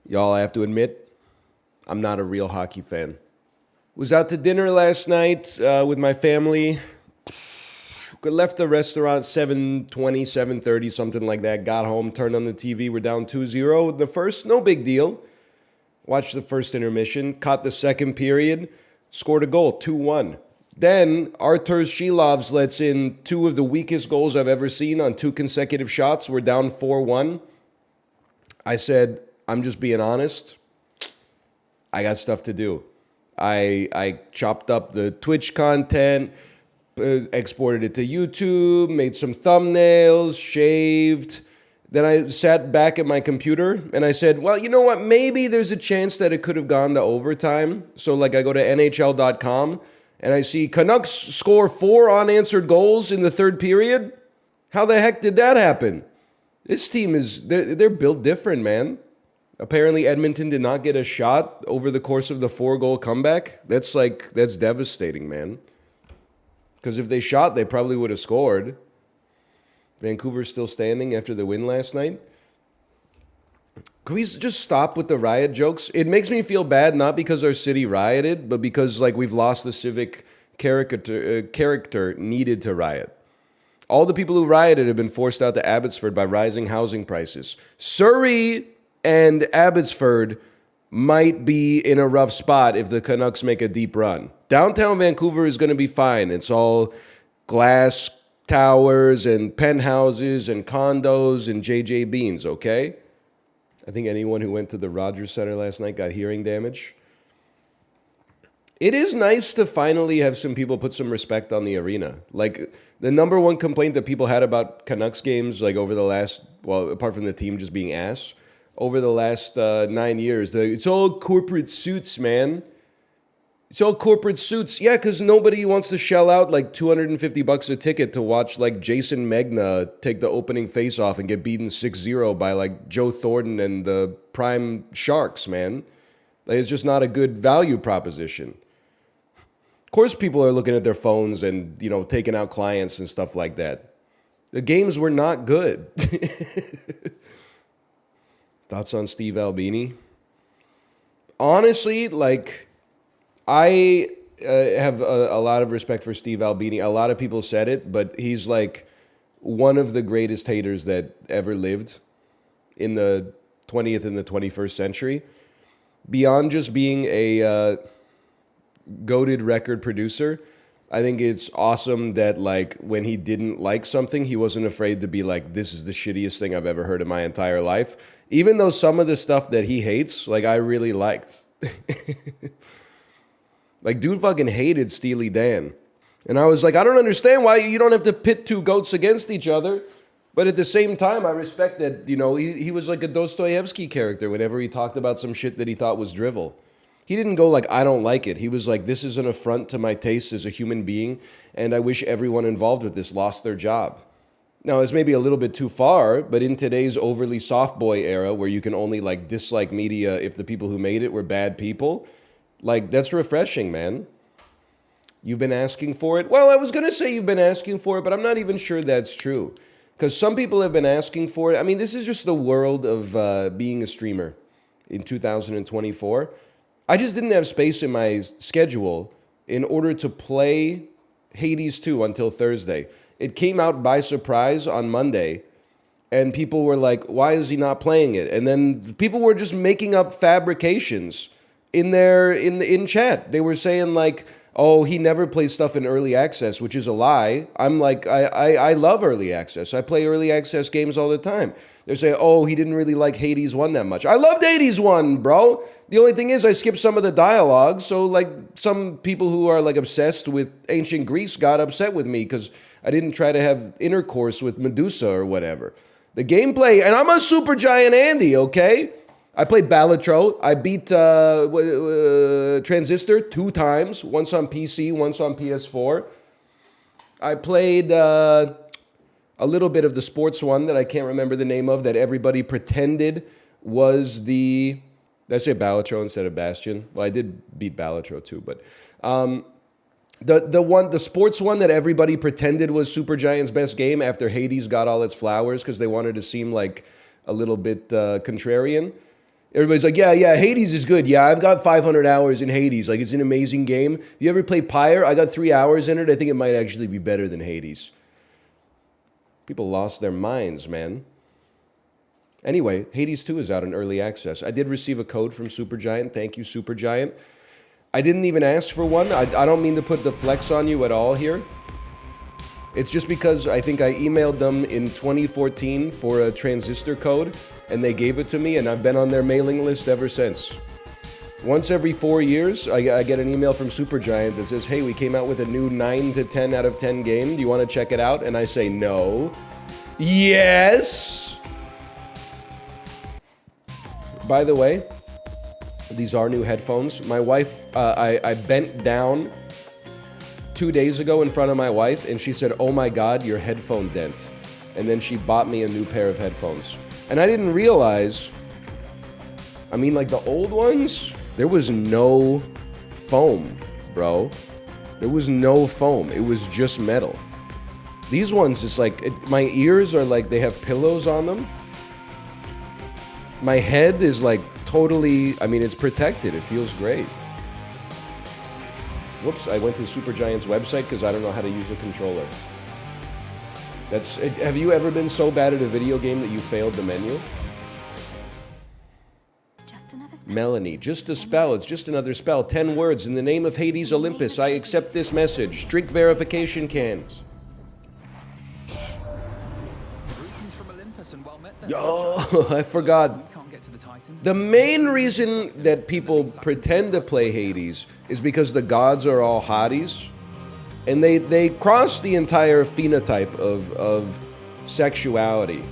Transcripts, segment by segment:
Y'all, I have to admit, I'm not a real hockey fan. Was out to dinner last night with my family. Left the restaurant 7:20, 7:30, something like that. Got home, turned on the TV. We're down 2-0 in the first. No big deal. Watched the first intermission. Caught the second period. Scored a goal, 2-1. Then Arturs Shilovs lets in two of the weakest goals I've ever seen on two consecutive shots. We're down 4-1. I said, I'm just being honest. I got stuff to do. I chopped up the Twitch content, exported it to YouTube, made some thumbnails, shaved. Then I sat back at my computer and I said, well, you know what? Maybe there's a chance that it could have gone to overtime. So like I go to NHL.com and I see Canucks score 4 unanswered goals in the third period. How the heck did that happen? This team they're built different, man. Apparently Edmonton did not get a shot over the course of the 4-goal comeback. That's devastating, man. Because if they shot, they probably would have scored. Vancouver's still standing after the win last night. Can we just stop with the riot jokes? It makes me feel bad, not because our city rioted, but because we've lost the civic character needed to riot. All the people who rioted have been forced out to Abbotsford by rising housing prices. Surrey and Abbotsford might be in a rough spot if the Canucks make a deep run. Downtown Vancouver is going to be fine. It's all glass towers and penthouses and condos and JJ Beans, okay? I think anyone who went to the Rogers Center last night got hearing damage. It is nice to finally have some people put some respect on the arena. The number one complaint that people had about Canucks games, over the last, well, apart from the team just being ass, over the last 9 years, it's all corporate suits, man. It's all corporate suits. Yeah, because nobody wants to shell out $250 a ticket to watch Jason Megna take the opening face-off and get beaten 6-0 by Joe Thornton and the Prime Sharks, man. It's just not a good value proposition. Of course people are looking at their phones and, taking out clients and stuff like that. The games were not good. Thoughts on Steve Albini? Honestly, I have a lot of respect for Steve Albini. A lot of people said it, but he's one of the greatest haters that ever lived in the 20th and the 21st century. Beyond just being a goated record producer, I think it's awesome that when he didn't like something, he wasn't afraid to be this is the shittiest thing I've ever heard in my entire life. Even though some of the stuff that he hates, I really liked. Dude fucking hated Steely Dan. And I was I don't understand why you don't have to pit two goats against each other. But at the same time, I respect that, he was like a Dostoevsky character whenever he talked about some shit that he thought was drivel. He didn't go I don't like it. He was this is an affront to my taste as a human being, and I wish everyone involved with this lost their job. Now, it's maybe a little bit too far, but in today's overly soft boy era where you can only dislike media if the people who made it were bad people, that's refreshing, man. You've been asking for it? Well, I was going to say you've been asking for it, but I'm not even sure that's true. Because some people have been asking for it. I mean, this is just the world of being a streamer in 2024. I just didn't have space in my schedule in order to play Hades 2 until Thursday. It came out by surprise on Monday, and people were like, why is he not playing it? And then people were just making up fabrications in chat. They were saying oh, he never plays stuff in early access, which is a lie. I'm I love early access. I play early access games all the time. They're saying, oh, he didn't really like Hades 1 that much. I loved Hades 1, bro. The only thing is I skipped some of the dialogue, so some people who are obsessed with ancient Greece got upset with me because I didn't try to have intercourse with Medusa or whatever. The gameplay, and I'm a super giant Andy, okay? I played Balatro. I beat Transistor 2 times, once on PC, once on PS4. I played a little bit of the sports one that I can't remember the name of that everybody pretended was the... Did I say Balatro instead of Bastion? Well, I did beat Balatro too, but... The sports one that everybody pretended was Supergiant's best game after Hades got all its flowers because they wanted to seem a little bit contrarian. Everybody's like, yeah, Hades is good. Yeah, I've got 500 hours in Hades. Like, it's an amazing game. You ever play Pyre? I got 3 hours in it. I think it might actually be better than Hades. People lost their minds, man. Anyway, Hades 2 is out in early access. I did receive a code from Supergiant. Thank you, Supergiant. I didn't even ask for one. I don't mean to put the flex on you at all here. It's just because I think I emailed them in 2014 for a transistor code, and they gave it to me, and I've been on their mailing list ever since. Once every 4 years, I get an email from Supergiant that says, hey, we came out with a new 9 to 10 out of 10 game. Do you want to check it out? And I say, no. Yes! By the way, these are new headphones. My wife, I bent down 2 days ago in front of my wife, and she said, oh my God, your headphone dent. And then she bought me a new pair of headphones. And I didn't realize, I mean, like the old ones, there was no foam, bro. There was no foam. It was just metal. These ones, it's like, my ears are like, they have pillows on them. My head is like totally, I mean, it's protected. It feels great. Whoops, I went to Supergiant's website because I don't know how to use a controller. Have you ever been so bad at a video game that you failed the menu? Melanie, just a spell. It's just another spell. 10 words. In the name of Hades Olympus, I accept this message. Strict verification cans. Yo, I forgot. The main reason that people pretend to play Hades is because the gods are all hotties. And they cross the entire phenotype of sexuality.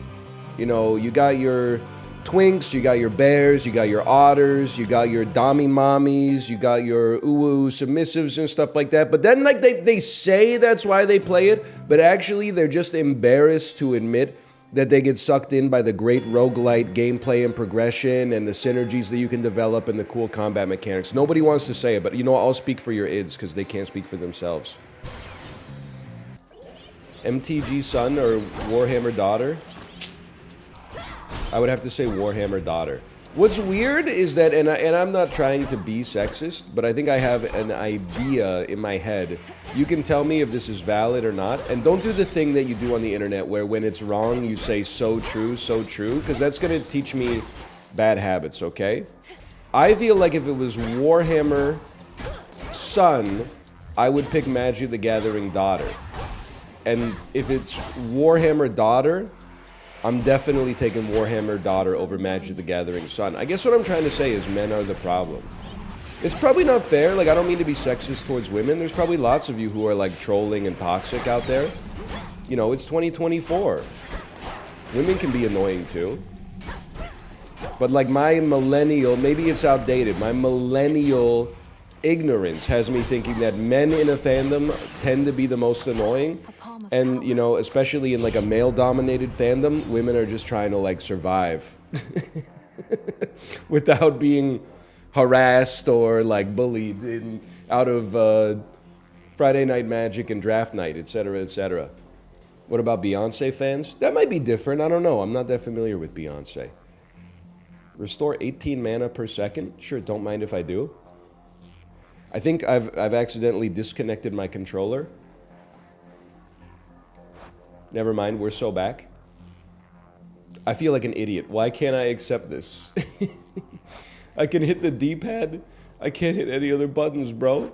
You know, you got your twinks, you got your bears, you got your otters, you got your dommy mommies, you got your uwu submissives and stuff like that. But then like they say that's why they play it, but actually they're just embarrassed to admit that they get sucked in by the great roguelite gameplay and progression and the synergies that you can develop and the cool combat mechanics. Nobody wants to say it, but you know, I'll speak for your ids because they can't speak for themselves. MTG son or Warhammer daughter? I would have to say Warhammer daughter. What's weird is that, and I'm not trying to be sexist, but I think I have an idea in my head. You can tell me if this is valid or not, and don't do the thing that you do on the internet where when it's wrong you say so true, because that's going to teach me bad habits, okay? I feel like if it was Warhammer son, I would pick Magic the Gathering daughter. And if it's Warhammer daughter, I'm definitely taking Warhammer daughter over Magic the Gathering son. I guess what I'm trying to say is men are the problem. It's probably not fair. Like, I don't mean to be sexist towards women. There's probably lots of you who are, like, trolling and toxic out there. You know, it's 2024. Women can be annoying, too. But, like, my millennial, maybe it's outdated, my millennial ignorance has me thinking that men in a fandom tend to be the most annoying. And, you know, especially in, like, a male-dominated fandom, women are just trying to, like, survive. Without being harassed or, like, bullied out of Friday Night Magic and Draft Night, etc., etc. What about Beyonce fans? That might be different. I don't know. I'm not that familiar with Beyonce. Restore 18 mana per second? Sure, don't mind if I do. I think I've accidentally disconnected my controller. Never mind, we're so back. I feel like an idiot. Why can't I accept this? I can hit the D-pad. I can't hit any other buttons, bro.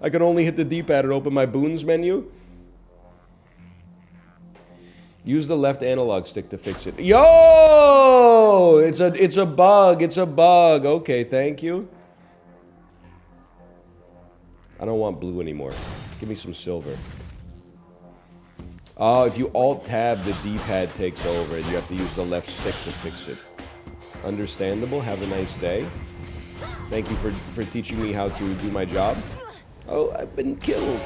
I can only hit the D-pad and open my boons menu. Use the left analog stick to fix it. Yo! It's a bug. It's a bug. Okay, thank you. I don't want blue anymore. Give me some silver. Oh, if you alt-tab, the D-pad takes over and you have to use the left stick to fix it. Understandable. Have a nice day. Thank you for teaching me how to do my job. Oh, I've been killed.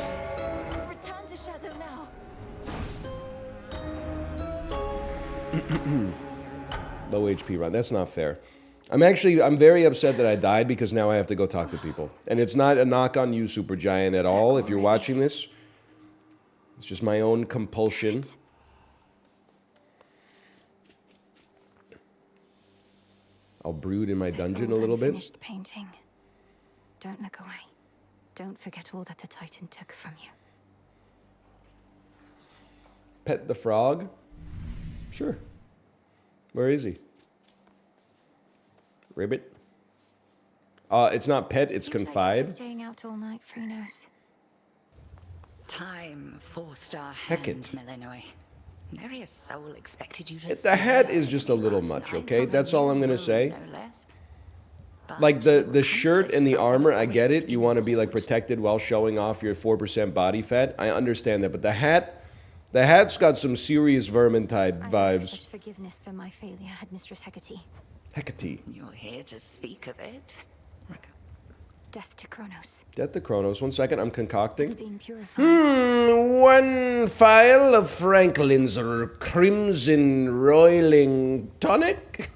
Return to shadow now. Low HP run. That's not fair. I'm very upset that I died because now I have to go talk to people. And it's not a knock on you, Supergiant, at all. If you're watching this, it's just my own compulsion. I'll brood in my This dungeon a old little bit. unfinished painting. Don't look away. Don't forget all that the Titan took from you. Pet the frog? Sure. Where is he? Ribbit? It's not pet, it's Seems like confide. you're staying out all night, Freenos. Time, four-star Hecate. hand, Millenoi. Nary a soul expected you to The say hat that is just a to me little last much, night okay? on a That's all I'm gonna moon, say. no less. But Like the you shirt and the accomplished armor, I something get it. great You want to be like inward. protected while showing off your 4% body fat. I understand that, but the hat's got some serious Vermintide I would vibes. such forgiveness for my failure had Mistress Hecate. Hecate. You're here to speak of it. Death to Kronos. Death to Kronos. 1 second, I'm It's concocting. being purified. One phial of Franklin's crimson roiling tonic.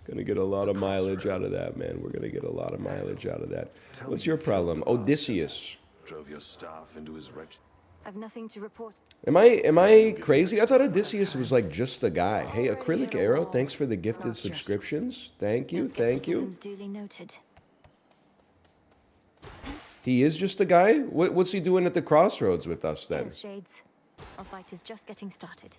Gonna get a lot of mileage out of that, man. We're gonna get a lot of mileage out of that. What's your problem? Odysseus. Drove your staff into his wretched. I've nothing to report. Am I crazy? I thought Odysseus was like just a guy. Hey, Acrylic Arrow, thanks for the gifted subscriptions. Thank you, Your thank you. skepticism's duly noted. He is just a guy? What's he doing at the crossroads with us then? Those shades. Our fight is just getting started.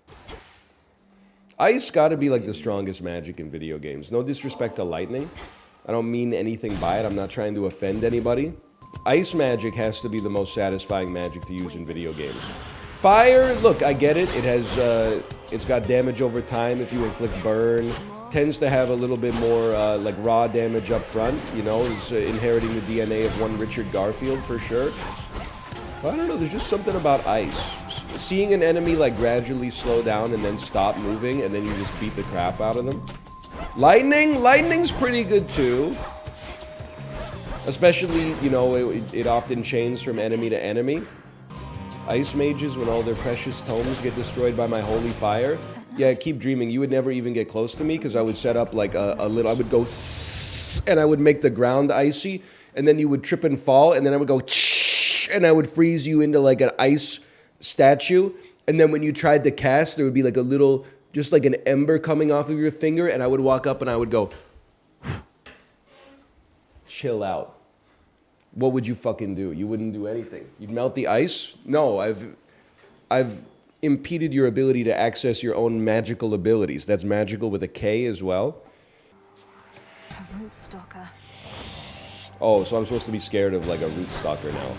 Ice gotta be like the strongest magic in video games. No disrespect to lightning. I don't mean anything by it. I'm not trying to offend anybody. Ice magic has to be the most satisfying magic to use in video games. Fire, look, I get it. It has, it's got damage over time if you inflict burn. Tends to have a little bit more like raw damage up front. You know, it's inheriting the DNA of one Richard Garfield for sure. But I don't know. There's just something about ice. Seeing an enemy like gradually slow down and then stop moving, and then you just beat the crap out of them. Lightning's pretty good too. Especially, you know, it often chains from enemy to enemy. Ice mages, when all their precious tomes get destroyed by my holy fire. Yeah, keep dreaming. You would never even get close to me because I would set up like a little, I would go and I would make the ground icy, and then you would trip and fall, and then I would go and I would freeze you into like an ice statue. And then when you tried to cast, there would be like a little, just like an ember coming off of your finger, and I would walk up and I would go, chill out. What would you fucking do? You wouldn't do anything. You'd melt the ice? No, I've impeded your ability to access your own magical abilities. That's magical with a K as well. A root stalker. Oh, so I'm supposed to be scared of like a root stalker now.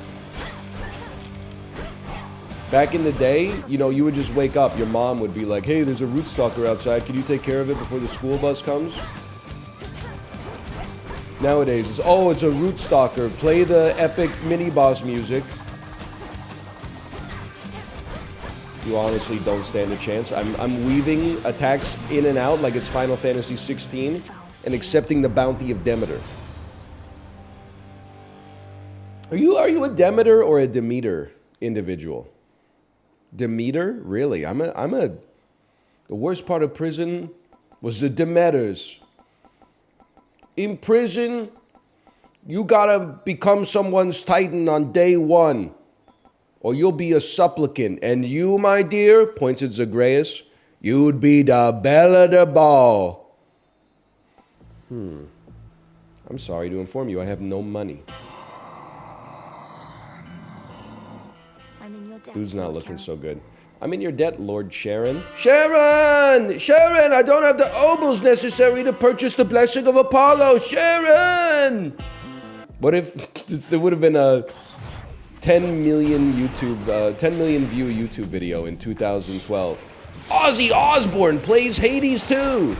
Back in the day, you know, you would just wake up. Your mom would be like, hey, there's a root stalker outside. Can you take care of it before the school bus comes? Nowadays, it's, oh, it's a root stalker. Play the epic mini-boss music. You honestly don't stand a chance. I'm weaving attacks in and out like it's Final Fantasy 16 and accepting the bounty of Demeter. Are you a Demeter or a Demeter individual? Demeter? Really? The worst part of prison was the Demeters. In prison, you gotta become someone's titan on day one, or you'll be a supplicant. And you, my dear, points at Zagreus, you'd be the belle of the ball. I'm sorry to inform you, I have no money. I'm in your debt. Who's not Lord looking Carol. so good? I'm in your debt, Lord Sharon. Sharon! Sharon, I don't have the obols necessary to purchase the blessing of Apollo. Sharon! What if there would have been a 10 million view YouTube video in 2012? Ozzy Osbourne plays Hades too.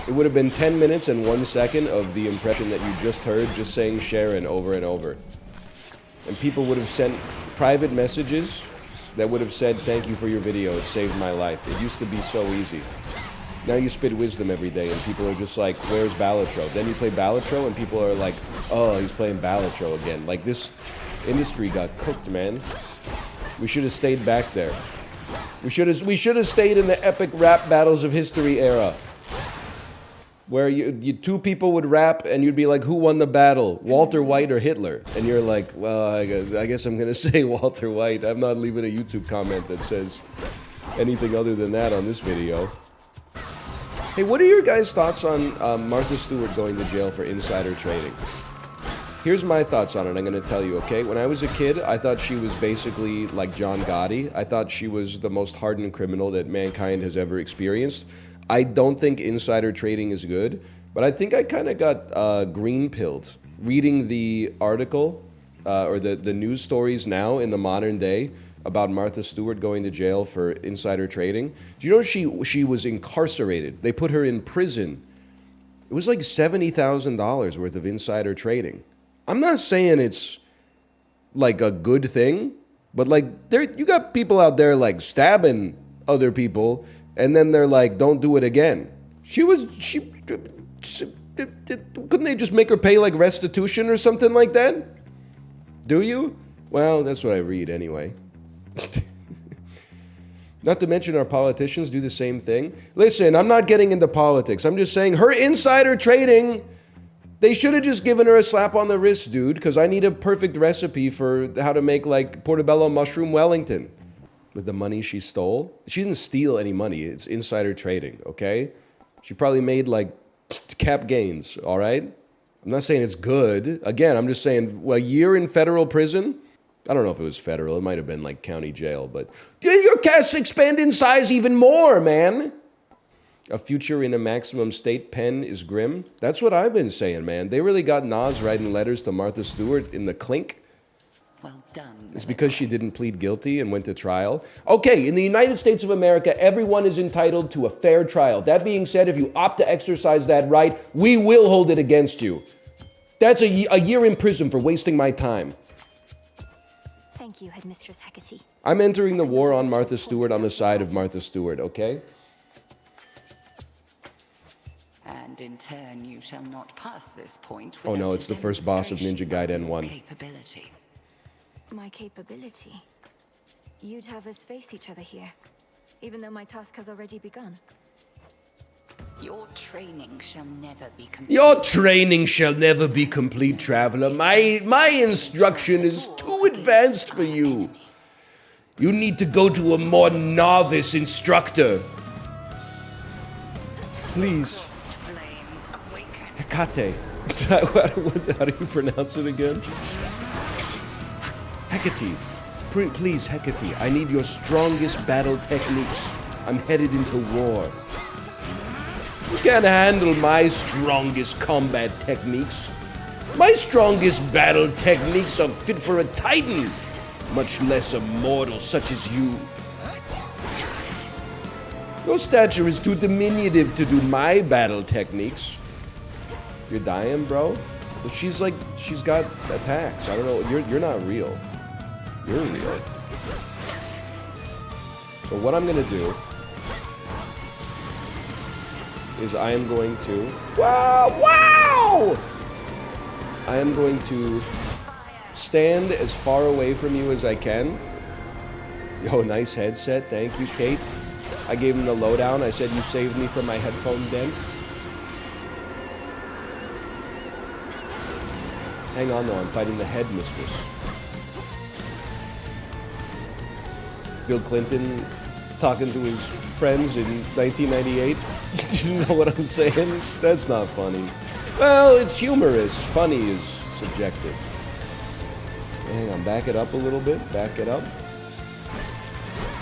It would have been 10 minutes and 1 second of the impression that you just heard, just saying Sharon over and over. And people would have sent private messages that would have said, thank you for your video, it saved my life. It used to be so easy. Now you spit wisdom every day and people are just like, where's Balatro? Then you play Balatro and people are like, oh, he's playing Balatro again. Like, this industry got cooked, man. We should have stayed back there. We should have stayed in the epic rap battles of history era, where you two people would rap and you'd be like, who won the battle, Walter White or Hitler? And you're like, well, I guess I'm gonna say Walter White. I'm not leaving a YouTube comment that says anything other than that on this video. Hey, what are your guys' thoughts on Martha Stewart going to jail for insider trading? Here's my thoughts on it. I'm going to tell you, okay? When I was a kid, I thought she was basically like John Gotti. I thought she was the most hardened criminal that mankind has ever experienced. I don't think insider trading is good, but I think I kind of got green-pilled reading the article or the news stories now in the modern day about Martha Stewart going to jail for insider trading. Do you know she was incarcerated? They put her in prison. It was like $70,000 worth of insider trading. I'm not saying it's like a good thing, but like you got people out there like stabbing other people, and then they're like, don't do it again. Couldn't they just make her pay like restitution or something like that? Do you? Well, that's what I read anyway. Not to mention our politicians do the same thing. Listen, I'm not getting into politics. I'm just saying her insider trading, they should have just given her a slap on the wrist, dude, because I need a perfect recipe for how to make like portobello mushroom Wellington. With the money she stole. She didn't steal any money. It's insider trading, okay? She probably made like cap gains, all right? I'm not saying it's good. Again, I'm just saying a year in federal prison. I don't know if it was federal. It might have been like county jail, but your casts expand in size even more, man. A future in a maximum state pen is grim. That's what I've been saying, man. They really got Nas writing letters to Martha Stewart in the clink. Well done. It's because she didn't plead guilty and went to trial. Okay, in the United States of America, everyone is entitled to a fair trial. That being said, if you opt to exercise that right, we will hold it against you. That's a year in prison for wasting my time. Thank you, Headmistress Hecate. I'm entering the war on Martha Stewart on the side of Martha Stewart, okay? And in turn, you shall not pass this point. Oh no, without it's a the first boss of Ninja demonstration Gaiden your 1. Capability. My capability? You'd have us face each other here, even though my task has already begun. Your training shall never be complete. Your training shall never be complete, traveler. My instruction is too advanced for you. You need to go to a more novice instructor. Please. Flames awaken. Hecate. How do you pronounce it again? Hecate. Please, Hecate. I need your strongest battle techniques. I'm headed into war. You can't handle my strongest combat techniques. My strongest battle techniques are fit for a titan, much less a mortal such as you. Your stature is too diminutive to do my battle techniques. You're dying, bro? Well, she's got attacks. I don't know. You're not real. You're real. So what I'm gonna do is I am going to... Wow! I am going to stand as far away from you as I can. Yo, nice headset. Thank you, Kate. I gave him the lowdown. I said you saved me from my headphone dent. Hang on, though. I'm fighting the headmistress. Bill Clinton talking to his friends in 1998. You know what I'm saying? That's not funny. Well, it's humorous. Funny is subjective. Hang on, back it up a little bit. Back it up.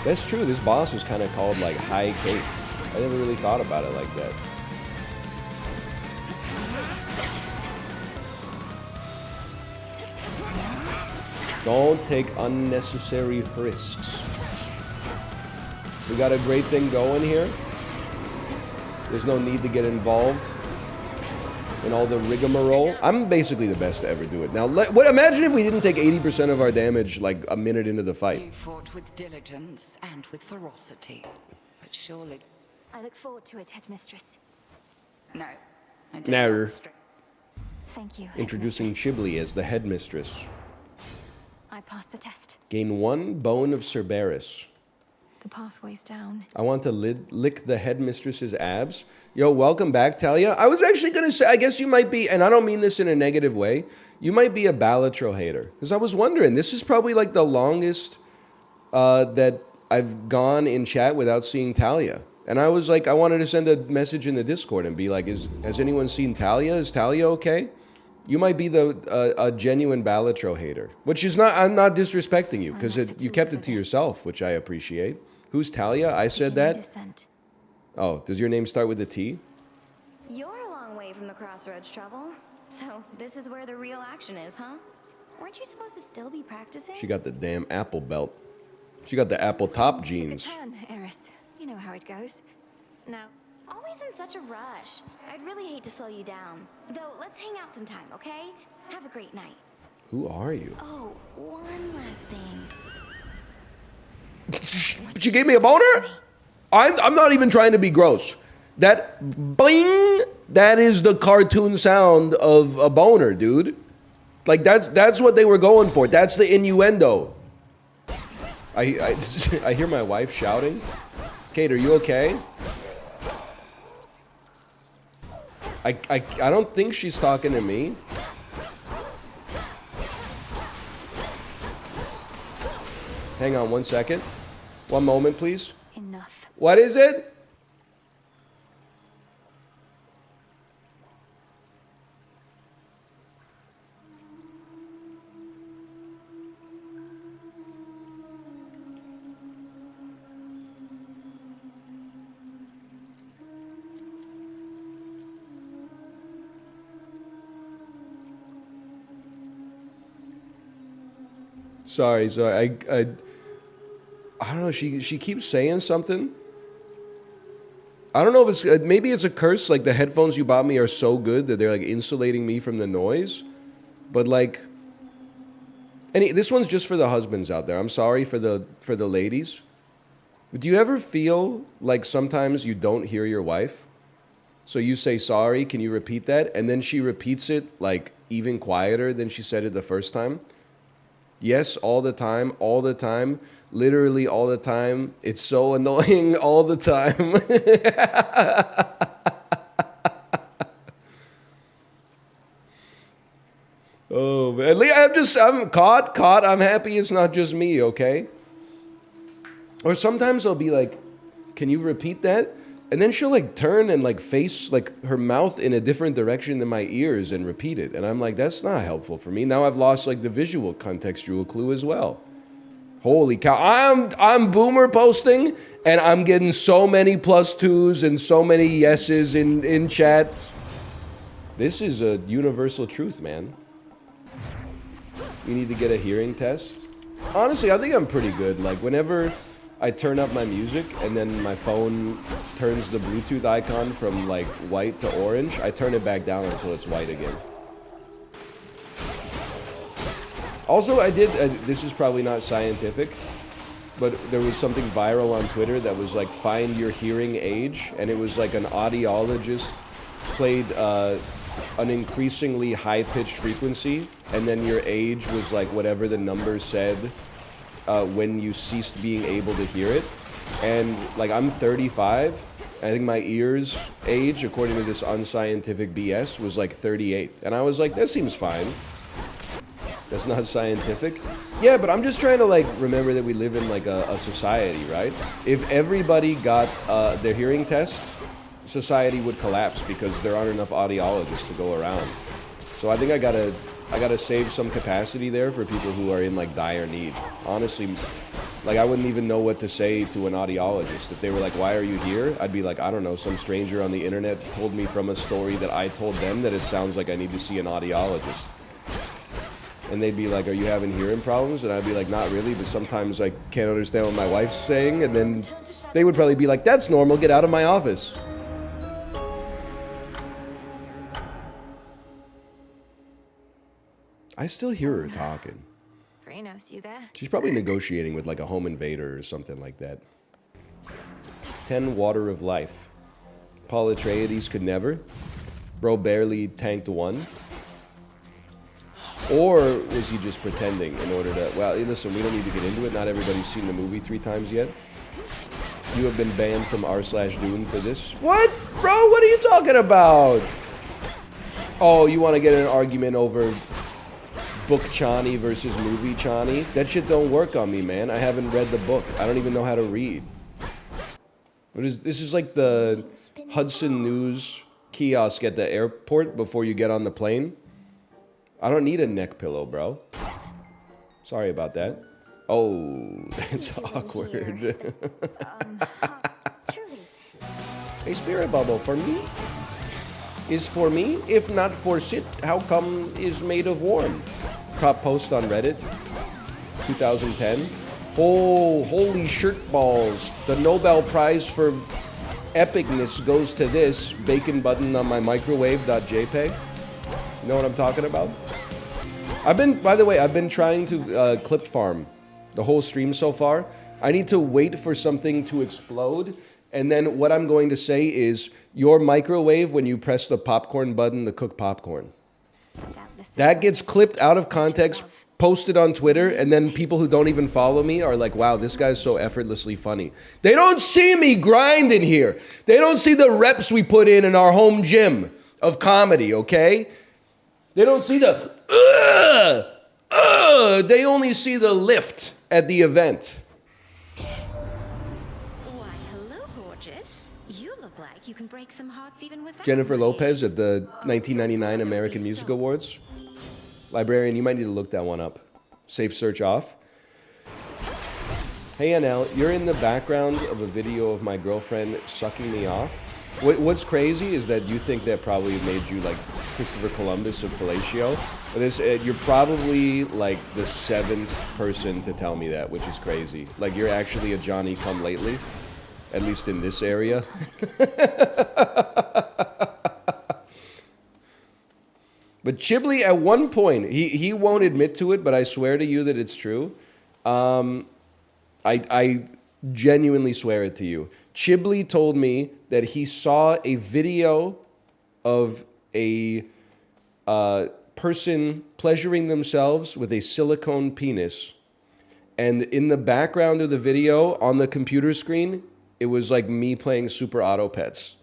That's true. This boss was kind of called like hecate. I never really thought about it like that. Don't take unnecessary risks. We got a great thing going here. There's no need to get involved in all the rigmarole. I'm basically the best to ever do it. Now, imagine if we didn't take 80% of our damage like a minute into the fight. You fought with diligence and with ferocity, but surely... I look forward to it, Headmistress. No. I did Now, not Thank you, introducing Headmistress. Chibli as the headmistress. I passed the test. Gain 1 bone of Cerberus. The pathway's down. I want to lick the headmistress's abs. Yo, welcome back, Talia. I was actually going to say, I guess you might be, and I don't mean this in a negative way, you might be a Balatro hater. Because I was wondering, this is probably like the longest that I've gone in chat without seeing Talia. And I was like, I wanted to send a message in the Discord and be like, has anyone seen Talia? Is Talia okay? You might be a genuine Balatro hater, which is not. I'm not disrespecting you because you kept it to yourself, which I appreciate. Who's Talia? I said that. Descent. Oh, does your name start with a T? You're a long way from the crossroads, Trouble. So this is where the real action is, huh? Weren't you supposed to still be practicing? She got the damn apple belt. She got the apple top jeans. Took a turn, Eris. You know how it goes. Now, Always in such a rush. I'd really hate to slow you down. Though, let's hang out sometime, okay? Have a great night. Who are you? Oh, one last thing. She gave me a boner? I'm not even trying to be gross. That bing, that is the cartoon sound of a boner, dude. Like that's what they were going for. That's the innuendo. I hear my wife shouting. Kate, are you okay? I don't think she's talking to me. Hang on one second. One moment, please. enough. What is it? Sorry. I don't know. She keeps saying something. I don't know if it's maybe it's a curse. Like the headphones you bought me are so good that they're like insulating me from the noise. But like, this one's just for the husbands out there. I'm sorry for the ladies. Do you ever feel like sometimes you don't hear your wife? So you say sorry. Can you repeat that? And then she repeats it like even quieter than she said it the first time. Yes, all the time, literally all the time. It's so annoying all the time. Oh, man. I'm caught. I'm happy it's not just me, okay? Or sometimes I'll be like, can you repeat that? And then she'll like turn and like face like her mouth in a different direction than my ears and repeat it. And I'm like, that's not helpful for me. Now I've lost like the visual contextual clue as well. Holy cow. I'm boomer posting and I'm getting so many +2s and so many yeses in chat. This is a universal truth, man. You need to get a hearing test. Honestly, I think I'm pretty good. Like whenever I turn up my music and then my phone turns the Bluetooth icon from like white to orange, I turn it back down until it's white again. Also, I did, this is probably not scientific, but there was something viral on Twitter that was like find your hearing age, and it was like an audiologist played an increasingly high-pitched frequency, and then your age was like whatever the number said when you ceased being able to hear it. And like I'm 35, I think my ears age according to this unscientific BS was like 38, and I was like, that seems fine. That's not scientific. Yeah, but I'm just trying to like remember that we live in like a society, right? If everybody got their hearing tests, society would collapse because there aren't enough audiologists to go around. So I think I gotta save some capacity there for people who are in like dire need. Honestly, like I wouldn't even know what to say to an audiologist. If they were like, why are you here? I'd be like, I don't know, some stranger on the internet told me from a story that I told them that it sounds like I need to see an audiologist. And they'd be like, are you having hearing problems? And I'd be like, not really, but sometimes I can't understand what my wife's saying. And then they would probably be like, that's normal, get out of my office. I still hear her talking. Frenos, you there? She's probably negotiating with like a home invader or something like that. 10 Water of Life. Paul Atreides could never. Bro barely tanked one. Or was he just pretending in order to... Well, listen, we don't need to get into it. Not everybody's seen the movie 3 times yet. You have been banned from r/Dune for this. What? Bro, what are you talking about? Oh, you want to get in an argument over book Chani versus movie Chani? That shit don't work on me, man. I haven't read the book. I don't even know how to read. What is this? Is like the Hudson News kiosk at the airport before you get on the plane. I don't need a neck pillow, bro. Sorry about that. Oh, that's awkward. A spirit bubble for me? Is for me? If not for sit, how come is made of warm? Top post on Reddit, 2010. Oh, holy shirt balls. The Nobel Prize for epicness goes to this. Bacon button on my microwave.jpg. You know what I'm talking about? By the way, I've been trying to clip farm the whole stream so far. I need to wait for something to explode. And then what I'm going to say is your microwave when you press the popcorn button to cook popcorn. That gets clipped out of context, posted on Twitter, and then people who don't even follow me are like, wow, this guy's so effortlessly funny. They don't see me grind in here. They don't see the reps we put in our home gym of comedy, okay? They don't see the, they only see the lift at the event. Why, hello, gorgeous. You look like you can break some hearts even without Jennifer me. Lopez at the 1999 American Music Awards. Librarian, you might need to look that one up. Safe search off. Hey, NL, you're in the background of a video of my girlfriend sucking me off. What's crazy is that you think that probably made you like Christopher Columbus of fellatio. But you're probably like the 7th person to tell me that, which is crazy. Like you're actually a Johnny come lately, at least in this area. But Chiblee, at one point, he won't admit to it, but I swear to you that it's true. I genuinely swear it to you. Chiblee told me that he saw a video of a person pleasuring themselves with a silicone penis. And in the background of the video, on the computer screen, it was like me playing Super Auto Pets.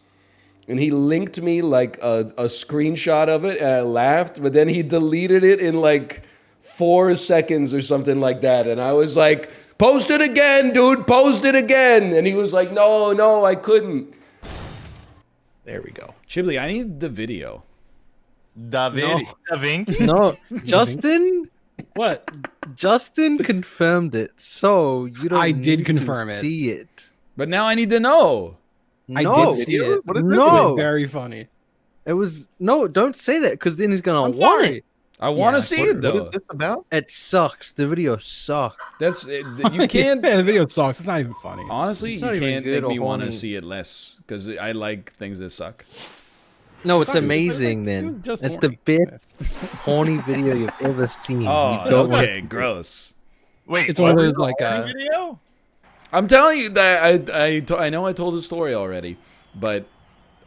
And he linked me like a screenshot of it, and I laughed, but then he deleted it in like 4 seconds or something like that. And I was like, post it again, dude, post it again. And he was like, no, I couldn't. There we go. Chiblee, I need the video. Da Vinci. No, Justin. What? Justin confirmed it, so you don't. I did need confirm to it. See it. But now I need to know. I No, did see it. What is this? It no, was very funny. it was no. Don't say that because then he's gonna I'm want sorry. it. I want to Yeah, see it though. What is this about? It sucks. The video sucks. That's you can't. Yeah, the video sucks. It's not even funny. Honestly, It's you not even can't good make me or want to horny. see it less because I like things that suck. No, it's Sorry, amazing. it was Then just it's horny. the best horny video you've ever seen. Oh, You don't want- okay, gross. Wait, It's one of what those was the like horny video? I'm telling you that I know I told the story already, but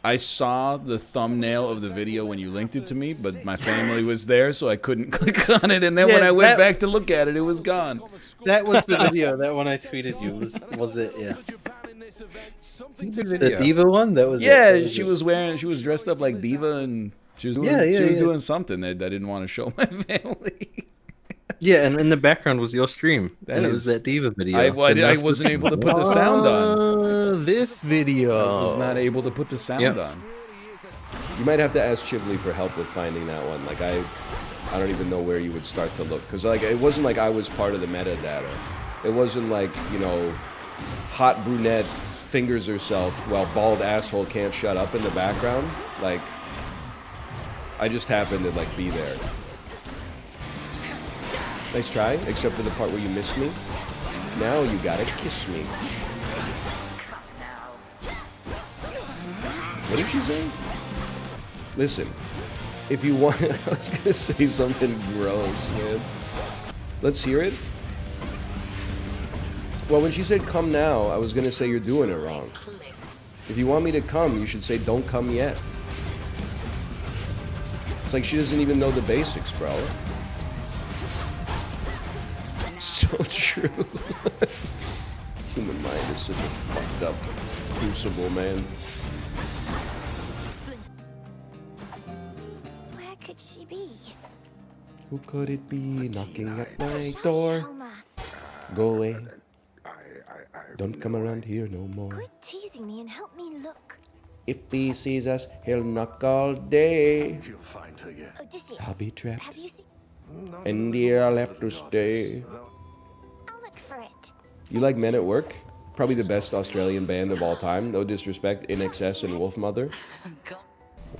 I saw the thumbnail of the video when you linked it to me, but my family was there, so I couldn't click on it. And then when Yeah, I went that- back to look at it, it was gone. That was the video. That one I tweeted you was it? Yeah. The D.Va one. That was it. Yeah, That was she it. she was dressed up like D.Va, and she was doing, Yeah, doing something that I didn't want to show my family. Yeah, and in the background was your stream. That And it was is- that D.Va video. I And that's wasn't able to put the sound on. This video. I was not able to put the sound Yep. on. You might have to ask Chiblee for help with finding that one. Like I don't even know where you would start to look because like it wasn't like I was part of the metadata. It wasn't like hot brunette fingers herself while bald asshole can't shut up in the background. Like I just happened to like be there. Nice try, except for the part where you missed me. Now you gotta kiss me. What did she say? Listen, if you want, I was gonna say something gross, man. Let's hear it. Well, when she said come now, I was gonna say you're doing it wrong. If you want me to come, you should say don't come yet. It's like she doesn't even know the basics, bro. So true. Human mind is such a fucked up crucible, man. Where could she be? Who could it be knocking at my door? Go away. Don't come around here no more. Quit teasing me and help me look. If he sees us, he'll knock all day. You'll find her yet. Odysseus. I'll be trapped. Have you seen? And here I'll have to stay. I'll look for it. You like Men at Work? Probably the best Australian band of all time. No disrespect, In Excess and Wolfmother.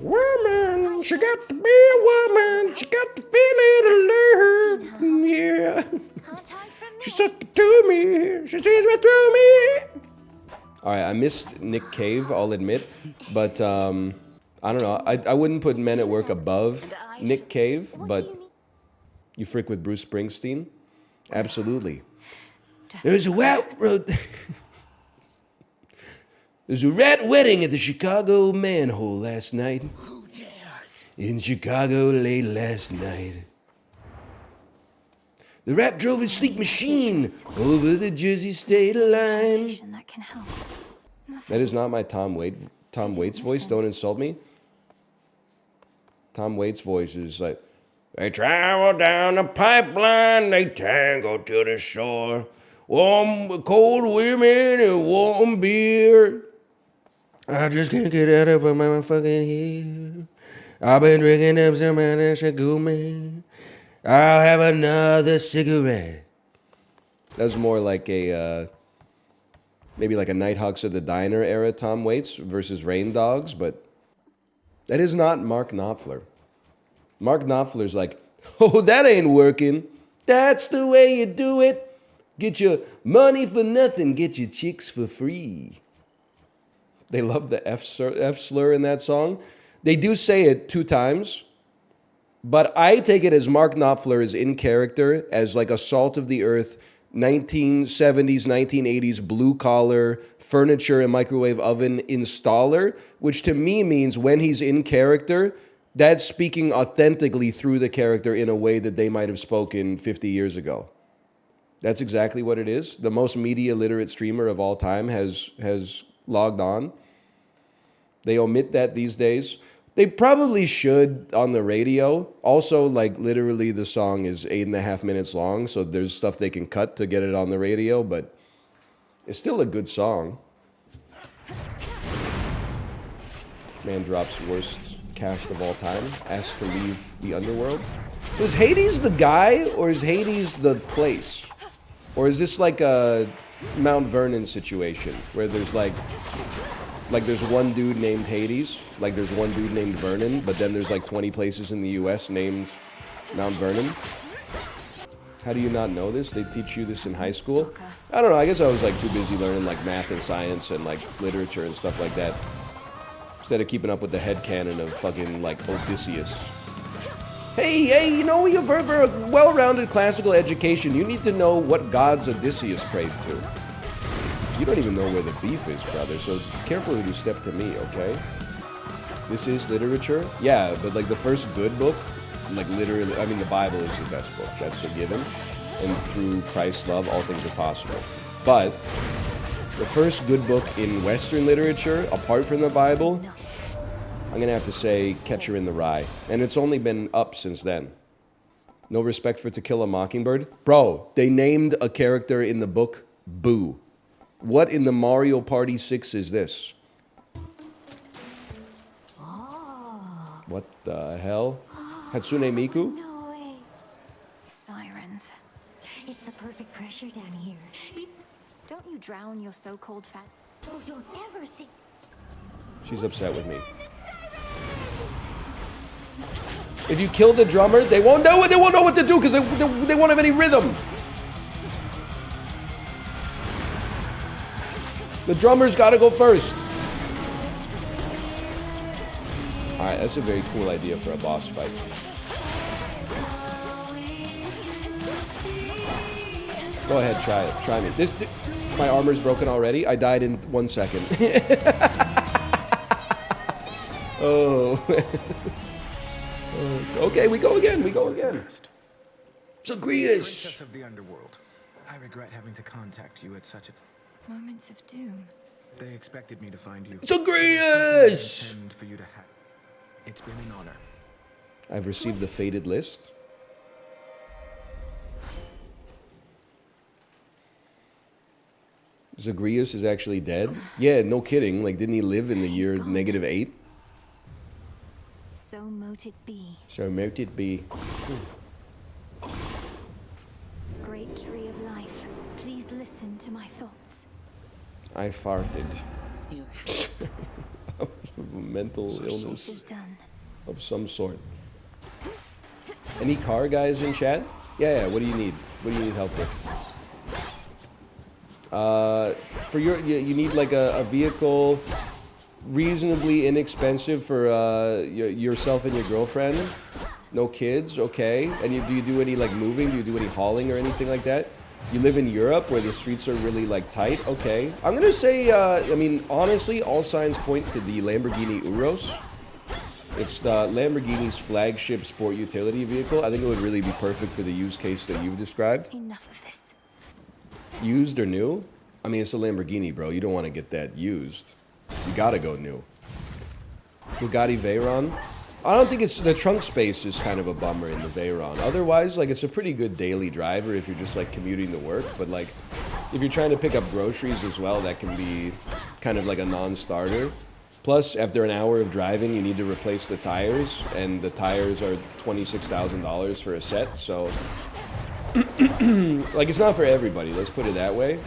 Woman, she got to be a woman. She got to feel it alert. Yeah. She stuck it to me. She sees right through me. All right, I missed Nick Cave, I'll admit. But, I don't know. I wouldn't put Men at Work above Nick Cave, but you freak with Bruce Springsteen? Absolutely. There's a rat road. There's a rat wedding at the Chicago manhole last night. Who dares? In Chicago late last night. The rat drove his sleek machine over the Jersey state line. That can help. That is not my Tom Waits voice. Don't insult me. Tom Waits' voice is like, they travel down the pipeline, they tango to the shore. Warm, cold women and warm beer. I just can't get out of my fucking here. I've been drinking up some of that shagumi. I'll have another cigarette. That's more like a, maybe like a Nighthawks at the Diner era Tom Waits versus Rain Dogs, but that is not Mark Knopfler. Mark Knopfler's like, oh, that ain't working. That's the way you do it. Get your money for nothing, get your chicks for free. They love the F slur in that song. They do say it 2 times, but I take it as Mark Knopfler is in character as like a salt of the earth 1970s, 1980s blue-collar furniture and microwave oven installer, which to me means when he's in character, that's speaking authentically through the character in a way that they might have spoken 50 years ago. That's exactly what it is. The most media literate streamer of all time has logged on. They omit that these days. They probably should on the radio. Also, like, literally the song is 8.5 minutes long, so there's stuff they can cut to get it on the radio, but it's still a good song. Man drops worst cast of all time, asked to leave the underworld. So is Hades the guy, or is Hades the place? Or is this like a Mount Vernon situation, where there's like there's one dude named Hades, like there's one dude named Vernon, but then there's like 20 places in the US named Mount Vernon? How do you not know this? They teach you this in high school? I don't know, I guess I was like too busy learning like math and science and like literature and stuff like that, instead of keeping up with the headcanon of fucking like Odysseus. Hey, you know, for a well-rounded classical education, you need to know what gods Odysseus prayed to. You don't even know where the beef is, brother, so careful when you step to me, okay? This is literature? Yeah, but like the first good book, like literally, I mean the Bible is the best book, that's a given. And through Christ's love, all things are possible. But the first good book in Western literature, apart from the Bible, I'm gonna have to say Catcher in the Rye. And it's only been up since then. No respect for To Kill a Mockingbird? Bro, they named a character in the book Boo. What in the Mario Party 6 is this? Oh. What the hell? Hatsune Miku? No way. Sirens. It's the perfect pressure down here. Don't you drown your so-called fat... Oh, don't ever see. She's upset with me. If you kill the drummer, they won't know what to do because they won't have any rhythm. The drummer's got to go first. All right, that's a very cool idea for a boss fight. Go ahead, try it. Try me. My armor's broken already. I died in 1 second. Oh. Okay, we go again. Zagreus. Princess of the underworld. I regret having to contact you at such a Moments of doom. They expected me to find you. Zagreus! And for you to have. It's been an honor. I've received the fated list. Zagreus is actually dead? Yeah, no kidding. Like, didn't he live in the year -8? So mote it be. So mote it be. Great tree of life, please listen to my thoughts. I farted. You Mental This is illness done. of some sort. Any car guys in chat? Yeah, what do you need? What do you need help with? For you need like a vehicle reasonably inexpensive for yourself and your girlfriend. No kids, okay. And do you do any like moving? Do you do any hauling or anything like that? You live in Europe where the streets are really like tight, okay. I'm gonna say, I mean, honestly, all signs point to the Lamborghini Urus. It's the Lamborghini's flagship sport utility vehicle. I think it would really be perfect for the use case that you've described. Enough of this. Used or new? I mean, it's a Lamborghini, bro. You don't want to get that used. You gotta go new. Bugatti Veyron. I don't think it's... The trunk space is kind of a bummer in the Veyron. Otherwise, like, it's a pretty good daily driver if you're just, like, commuting to work. But, like, if you're trying to pick up groceries as well, that can be kind of like a non-starter. Plus, after an hour of driving, you need to replace the tires. And the tires are $26,000 for a set, so... like, it's not for everybody. Let's put it that way.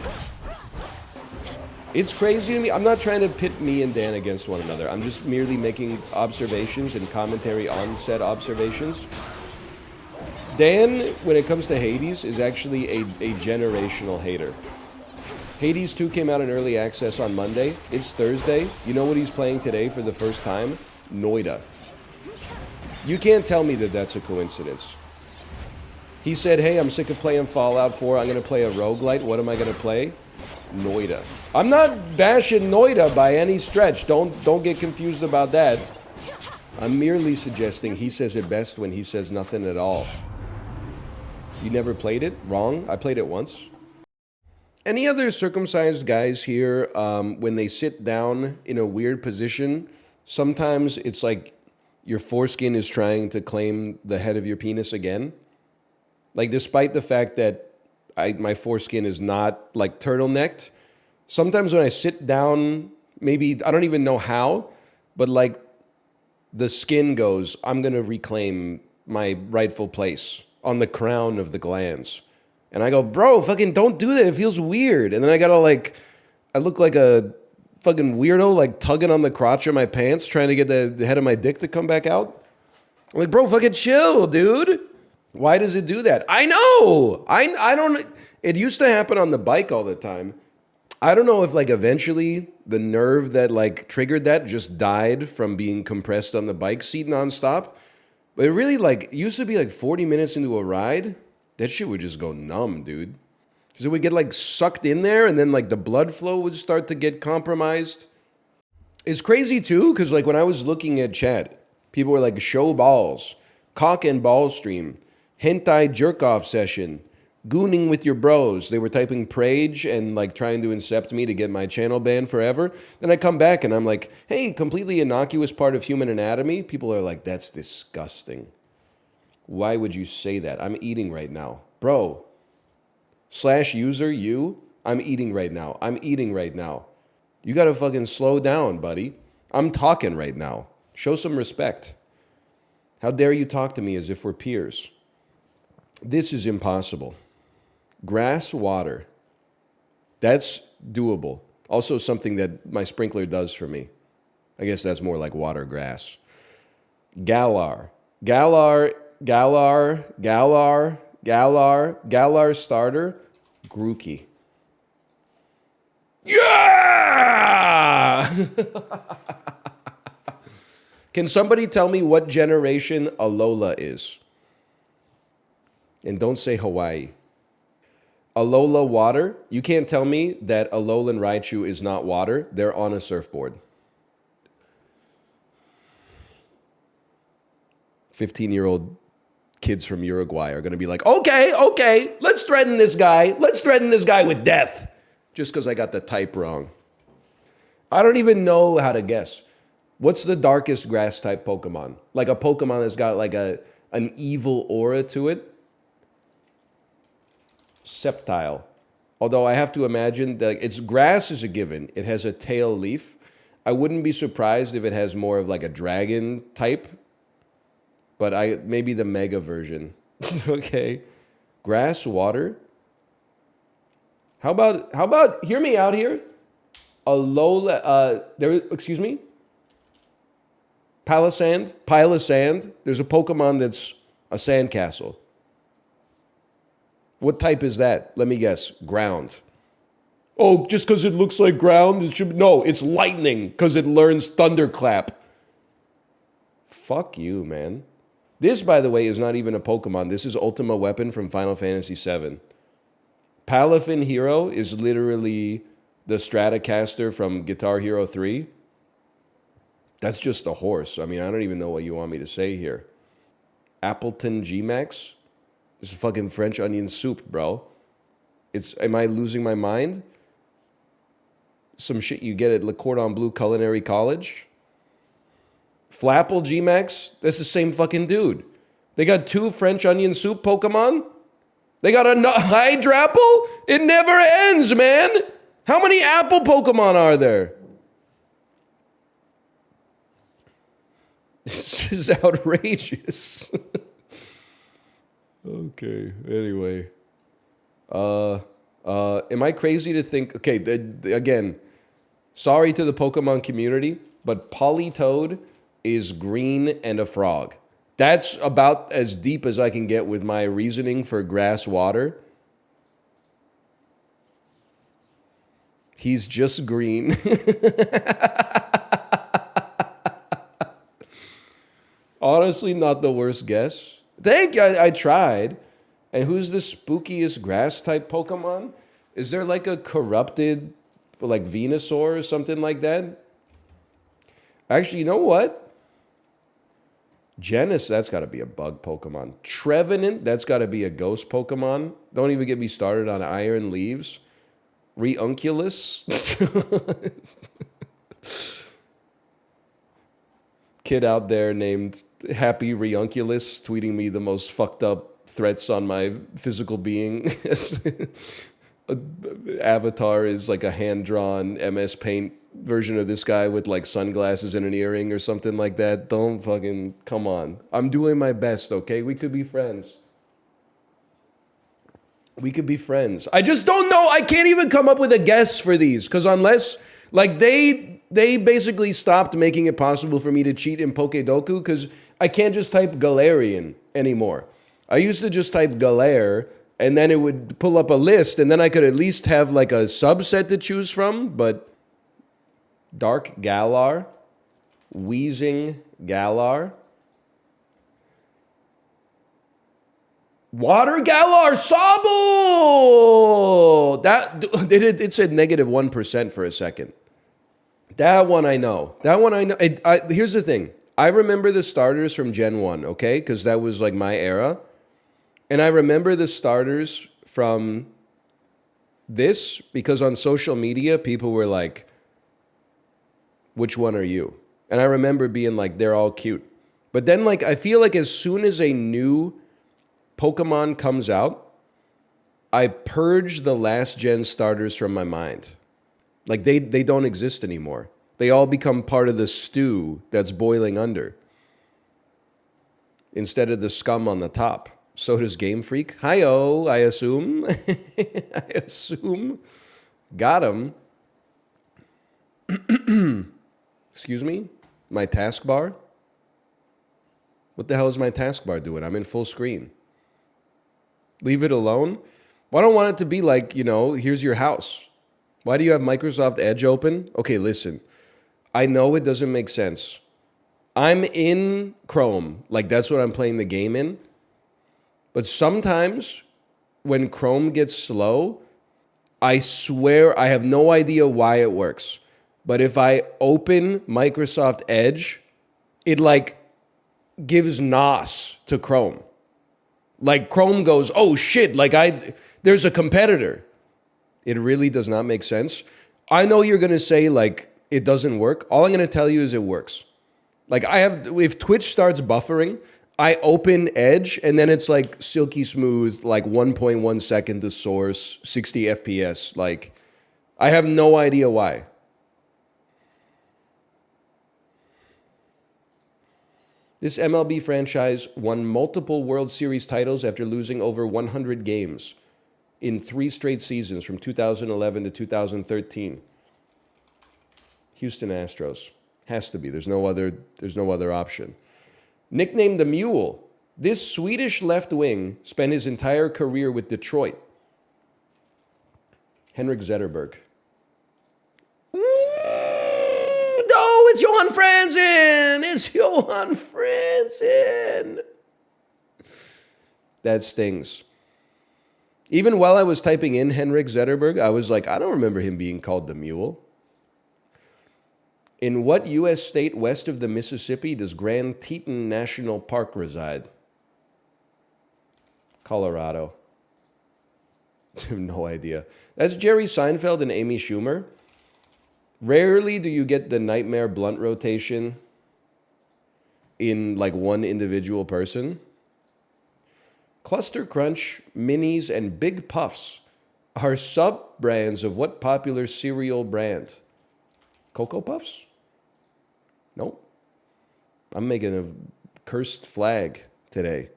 It's crazy to me. I'm not trying to pit me and Dan against one another. I'm just merely making observations and commentary on said observations. Dan, when it comes to Hades, is actually a generational hater. Hades 2 came out in early access on Monday. It's Thursday. You know what he's playing today for the first time? Noida. You can't tell me that that's a coincidence. He said, hey, I'm sick of playing Fallout 4. I'm going to play a roguelite. What am I going to play? Noida. I'm not bashing Noida by any stretch. Don't get confused about that. I'm merely suggesting he says it best when he says nothing at all. You never played it? Wrong. I played it once. Any other circumcised guys here, when they sit down in a weird position, sometimes it's like your foreskin is trying to claim the head of your penis again? Like, despite the fact that my foreskin is not, like, turtlenecked, sometimes when I sit down, maybe, I don't even know how, but, like, the skin goes, I'm going to reclaim my rightful place on the crown of the glands. And I go, bro, fucking don't do that. It feels weird. And then I got to, like, I look like a fucking weirdo, like, tugging on the crotch of my pants, trying to get the head of my dick to come back out. I'm like, bro, fucking chill, dude. Why does it do that? I know. I don't... It used to happen on the bike all the time. I don't know if, like, eventually the nerve that, like, triggered that just died from being compressed on the bike seat nonstop. But it really, like, used to be, like, 40 minutes into a ride. That shit would just go numb, dude. Because it would get, like, sucked in there, and then, like, the blood flow would start to get compromised. It's crazy, too, because, like, when I was looking at chat, people were like, show balls, cock and ball stream, hentai jerk-off session, gooning with your bros. They were typing Prage and like trying to incept me to get my channel banned forever. Then I come back and I'm like, hey, completely innocuous part of human anatomy. People are like, that's disgusting. Why would you say that? I'm eating right now. Bro, /user, you, I'm eating right now. I'm eating right now. You gotta fucking slow down, buddy. I'm talking right now. Show some respect. How dare you talk to me as if we're peers? This is impossible. Grass, water. That's doable. Also something that my sprinkler does for me. I guess that's more like water, grass. Galar. Galar starter. Grookey. Yeah! Can somebody tell me what generation Alola is? And don't say Hawaii. Alola water. You can't tell me that Alolan Raichu is not water. They're on a surfboard. 15-year-old kids from Uruguay are going to be like, okay, let's threaten this guy. Let's threaten this guy with death. Just because I got the type wrong. I don't even know how to guess. What's the darkest grass type Pokemon? Like a Pokemon that's got like an evil aura to it? Sceptile. Although I have to imagine that its grass is a given. It has a tail leaf. I wouldn't be surprised if it has more of like a dragon type. But maybe the mega version. Okay. Grass, water. How about hear me out here? Excuse me? Pile of sand. There's a Pokemon that's a sandcastle. What type is that? Let me guess. Ground. Oh, just because it looks like ground, it should... No, it's lightning because it learns thunderclap. Fuck you, man. This, by the way, is not even a Pokemon. This is Ultima Weapon from Final Fantasy VII. Palafin Hero is literally the Stratocaster from Guitar Hero 3. That's just a horse. I mean, I don't even know what you want me to say here. Appleton G-Max? It's fucking French onion soup, bro. Am I losing my mind? Some shit you get at Le Cordon Bleu Culinary College? Flapple G-Max? That's the same fucking dude. They got 2 French onion soup Pokemon? They got a Hydrapple? It never ends, man! How many apple Pokemon are there? This is outrageous. Okay, anyway. Am I crazy to think... Okay, again, sorry to the Pokemon community, but Politoed is green and a frog. That's about as deep as I can get with my reasoning for grass water. He's just green. Honestly, not the worst guess. Thank you, I tried. And who's the spookiest grass type Pokemon? Is there like a corrupted, like Venusaur or something like that? Actually, you know what? Genis, that's got to be a bug Pokemon. Trevenant, that's got to be a ghost Pokemon. Don't even get me started on Iron Leaves. Reunculus. Kid out there named Happy Reunculus tweeting me the most fucked up threats on my physical being. Avatar is like a hand-drawn MS Paint version of this guy with like sunglasses and an earring or something like that. Don't fucking... Come on. I'm doing my best, okay? We could be friends. We could be friends. I just don't know. I can't even come up with a guess for these. Because unless... Like, they basically stopped making it possible for me to cheat in Pokedoku because I can't just type Galarian anymore. I used to just type Galare, and then it would pull up a list, and then I could at least have like a subset to choose from, but... Dark Galar, Wheezing Galar, Water Galar Sobble! It said -1% for a second. That one I know. Here's the thing. I remember the starters from Gen 1, okay? Because that was like my era. And I remember the starters from this because on social media, people were like, which one are you? And I remember being like, they're all cute. But then like, I feel like as soon as a new Pokemon comes out, I purge the last gen starters from my mind. Like they don't exist anymore. They all become part of the stew that's boiling under. Instead of the scum on the top. So does Game Freak. Hi-oh, I assume. I assume. Got him. Excuse me? My taskbar? What the hell is my taskbar doing? I'm in full screen. Leave it alone? Well, I don't want it to be like, here's your house. Why do you have Microsoft Edge open? Okay, listen. I know it doesn't make sense. I'm in Chrome. Like, that's what I'm playing the game in. But sometimes when Chrome gets slow, I swear I have no idea why it works. But if I open Microsoft Edge, it like gives NOS to Chrome. Like Chrome goes, oh shit, there's a competitor. It really does not make sense. I know you're going to say like it doesn't work. All I'm going to tell you is it works. Like if Twitch starts buffering, I open Edge, and then it's like silky smooth, like 1.1 second to source, 60 FPS. Like, I have no idea why. This MLB franchise won multiple World Series titles after losing over 100 games in 3 straight seasons from 2011 to 2013. Houston Astros. Has to be. There's no other option. Nicknamed the Mule, this Swedish left wing spent his entire career with Detroit. Henrik Zetterberg. No, it's Johan Franzen! It's Johan Franzen! That stings. Even while I was typing in Henrik Zetterberg, I was like, I don't remember him being called the Mule. In what U.S. state west of the Mississippi does Grand Teton National Park reside? Colorado. I have no idea. That's Jerry Seinfeld and Amy Schumer. Rarely do you get the nightmare blunt rotation in like one individual person. Cluster Crunch, Minis, and Big Puffs are sub-brands of what popular cereal brand? Cocoa Puffs? Nope. I'm making a cursed flag today.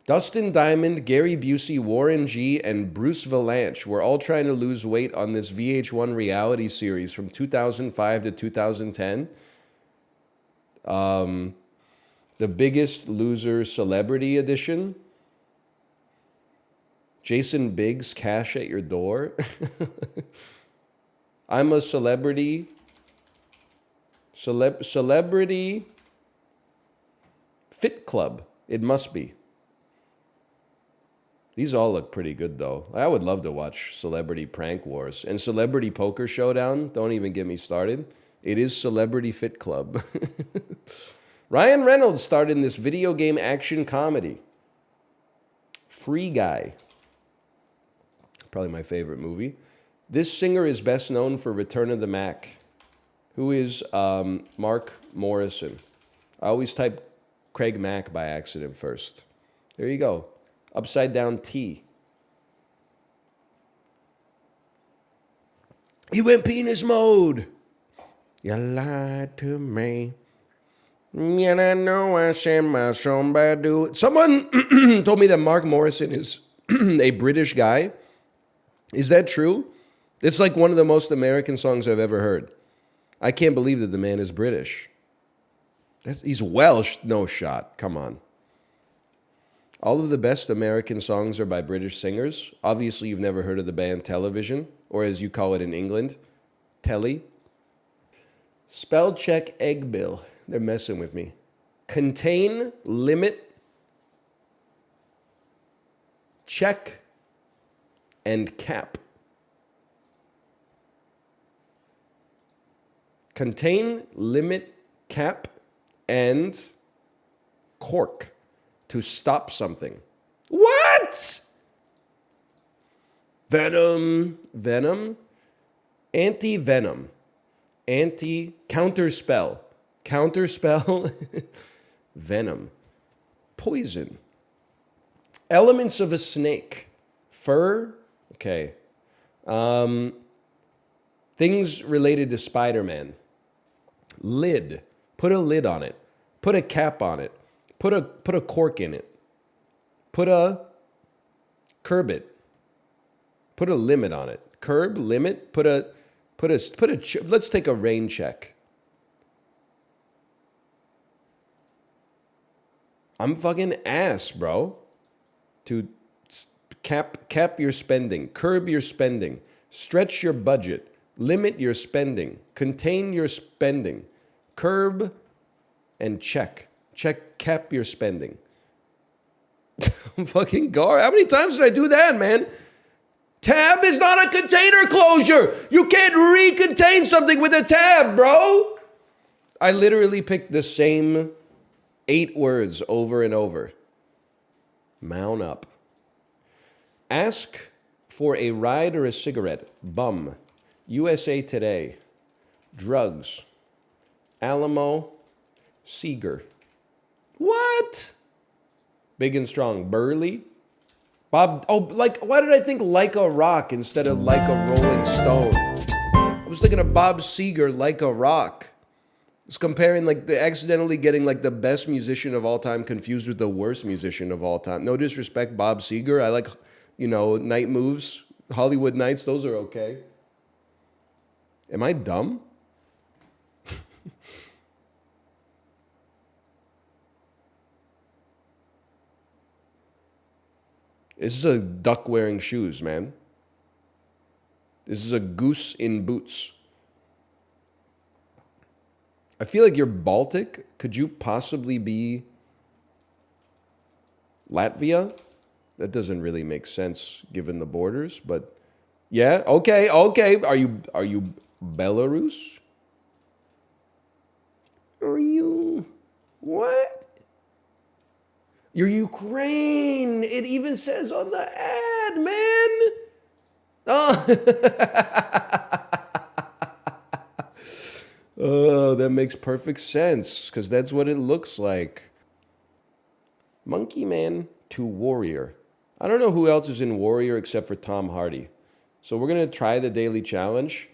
Dustin Diamond, Gary Busey, Warren G, and Bruce Valanche were all trying to lose weight on this VH1 reality series from 2005 to 2010. The Biggest Loser Celebrity Edition. Jason Biggs, Cash at Your Door. I'm a Celebrity. Celebrity Fit Club. It must be. These all look pretty good, though. I would love to watch Celebrity Prank Wars. And Celebrity Poker Showdown, don't even get me started. It is Celebrity Fit Club. Ryan Reynolds starred in this video game action comedy. Free Guy. Probably my favorite movie. This singer is best known for Return of the Mac. Who is Mark Morrison? I always type Craig Mack by accident first. There you go. Upside down T. He went penis mode. You lied to me. And I know I said my somebody do it. Someone told me that Mark Morrison is a British guy. Is that true? It's like one of the most American songs I've ever heard. I can't believe that the man is British. He's Welsh. No shot. Come on. All of the best American songs are by British singers. Obviously, you've never heard of the band Television, or as you call it in England, Telly. Spell check egg bill. They're messing with me. Contain, limit, check, and cap. Contain, limit, cap, and cork. To stop something. What? Venom. Anti-venom. Counterspell. Counterspell. Venom. Poison. Elements of a snake. Fur. Okay. Things related to Spider-Man. Lid. Put a lid on it. Put a cap on it. Put a cork in it. Curb it. Put a limit on it. Curb, limit, let's take a rain check. I'm fucking ass, bro. To cap your spending, curb your spending, stretch your budget, limit your spending, contain your spending, curb and check. Cap your spending. I'm fucking gar. How many times did I do that, man? Tab is not a container closure. You can't recontain something with a tab, bro. I literally picked the same 8 words over and over. Mount up. Ask for a ride or a cigarette. Bum. USA Today. Drugs. Alamo. Seeger. What? Big and strong. Burly. Bob. Oh, like, why did I think like a rock instead of like a Rolling Stone? I was thinking of Bob Seger, like a rock. It's comparing, like, accidentally getting, like, the best musician of all time confused with the worst musician of all time. No disrespect, Bob Seger. I like, you know, Night Moves, Hollywood Nights. Those are okay. Am I dumb? This is a duck wearing shoes, man. This is a goose in boots. I feel like you're Baltic. Could you possibly be Latvia? That doesn't really make sense given the borders, but yeah, okay. Are you Belarus? Are you what? You're Ukraine. It even says on the ad, man. Oh. Oh, that makes perfect sense, because that's what it looks like. Monkey Man to Warrior. I don't know who else is in Warrior except for Tom Hardy. So we're going to try the daily challenge.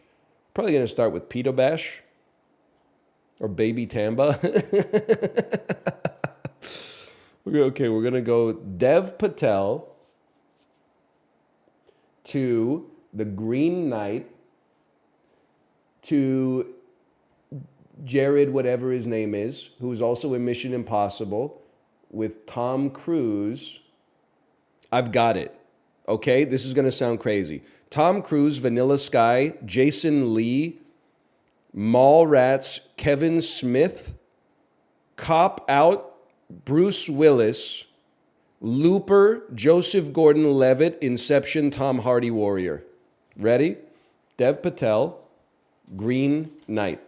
Probably going to start with Pedo Bash. Or Baby Tamba. Okay, we're going to go Dev Patel to the Green Knight to Jared, whatever his name is, who is also in Mission Impossible with Tom Cruise. I've got it. Okay, this is going to sound crazy. Tom Cruise, Vanilla Sky, Jason Lee, Mallrats, Kevin Smith, Cop Out, Bruce Willis, Looper, Joseph Gordon-Levitt, Inception, Tom Hardy, Warrior. Ready? Dev Patel, Green Knight.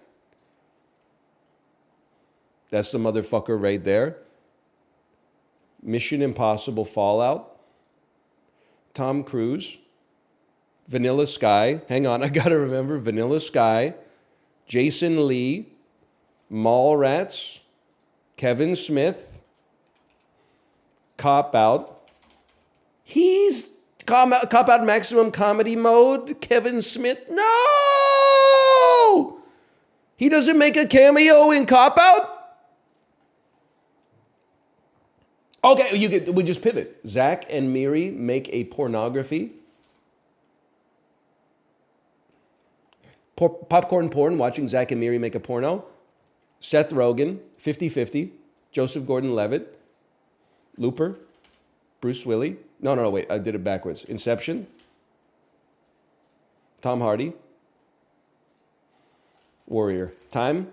That's the motherfucker right there. Mission Impossible Fallout. Tom Cruise. Vanilla Sky. Hang on, I gotta remember. Vanilla Sky. Jason Lee. Mallrats. Kevin Smith. Cop Out. He's Cop Out Maximum Comedy Mode. Kevin Smith. No! He doesn't make a cameo in Cop Out? Okay, we just pivot. Zach and Miri make a pornography. Popcorn porn, watching Zach and Miri make a porno. Seth Rogen, 50-50. Joseph Gordon-Levitt. Looper. Bruce Willis. No, wait, I did it backwards. Inception. Tom Hardy. Warrior. Time?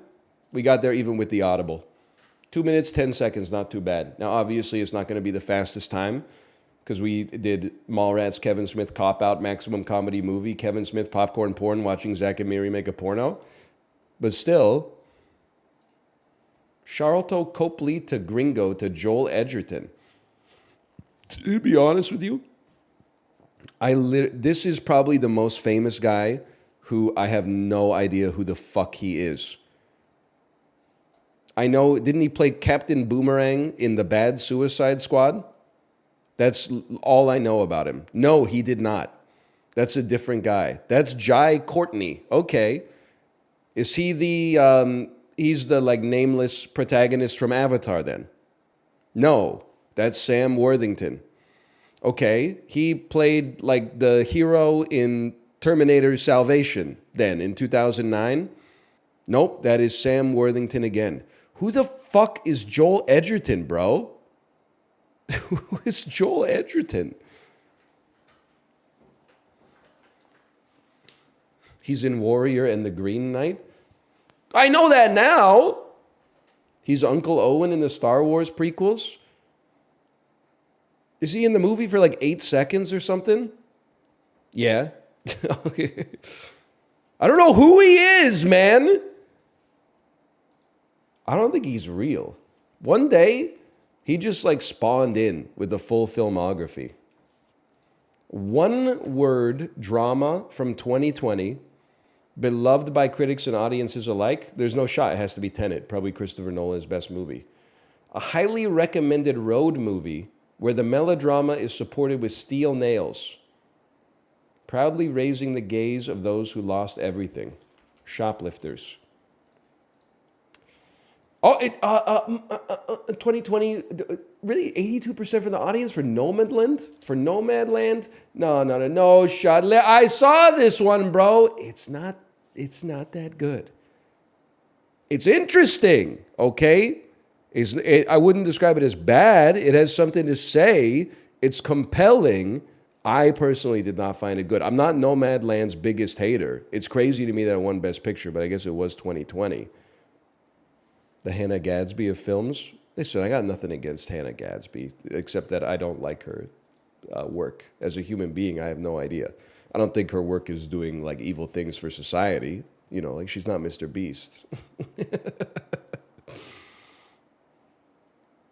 We got there even with the audible. 2 minutes, 10 seconds, not too bad. Now, obviously, it's not going to be the fastest time because we did Mallrats, Kevin Smith, Cop Out, Maximum Comedy Movie, Kevin Smith, Popcorn Porn, watching Zach and Miri make a porno. But still, Charlton Copley to Gringo to Joel Edgerton. To be honest with you, this is probably the most famous guy who I have no idea who the fuck he is. I know, didn't he play Captain Boomerang in the Bad Suicide Squad? That's all I know about him. No, he did not. That's a different guy. That's Jai Courtney. Okay. Is he he's the like nameless protagonist from Avatar then? No, that's Sam Worthington. Okay, he played like the hero in Terminator Salvation then in 2009. Nope, that is Sam Worthington again. Who the fuck is Joel Edgerton, bro? Who is Joel Edgerton? He's in Warrior and the Green Knight. I know that now. He's Uncle Owen in the Star Wars prequels. Is he in the movie for like 8 seconds or something? Yeah. Okay. I don't know who he is, man. I don't think he's real. One day, he just like spawned in with the full filmography. One word drama from 2020, beloved by critics and audiences alike. There's no shot. It has to be Tenet, probably Christopher Nolan's best movie. A highly recommended road movie where the melodrama is supported with steel nails, proudly raising the gaze of those who lost everything. Shoplifters. Oh, 2020, really 82% from the audience for Nomadland? For Nomadland? No, shot. I saw this one, bro. It's not that good. It's interesting, okay? I wouldn't describe it as bad. It has something to say. It's compelling. I personally did not find it good. I'm not Nomadland's biggest hater. It's crazy to me that it won Best Picture, but I guess it was 2020. The Hannah Gadsby of films. Listen, I got nothing against Hannah Gadsby, except that I don't like her work. As a human being, I have no idea. I don't think her work is doing like evil things for society. You know, like she's not Mr. Beast.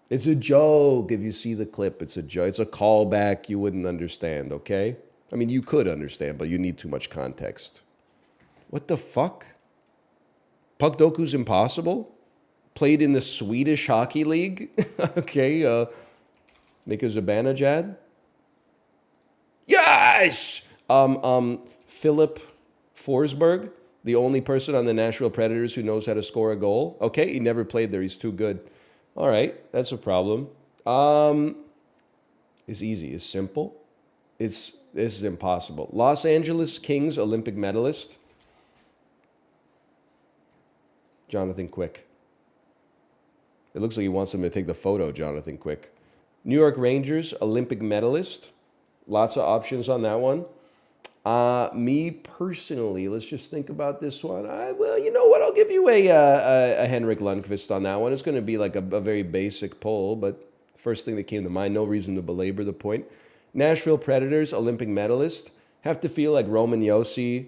It's a joke. If you see the clip, it's a joke. It's a callback you wouldn't understand, okay? I mean, you could understand, but you need too much context. What the fuck? Puckdoku's impossible? Played in the Swedish Hockey League? Okay, Mika Zibanejad? Yes! Philip Forsberg, the only person on the Nashville Predators who knows how to score a goal. Okay, he never played there. He's too good. All right, that's a problem. It's easy. It's simple. This is impossible. Los Angeles Kings Olympic medalist. Jonathan Quick. It looks like he wants him to take the photo, Jonathan Quick. New York Rangers Olympic medalist. Lots of options on that one. Me personally, let's just think about this one. Well, you know what? I'll give you a Henrik Lundqvist on that one. It's going to be like a very basic poll, but first thing that came to mind, no reason to belabor the point. Nashville Predators, Olympic medalist. Have to feel like Roman Josi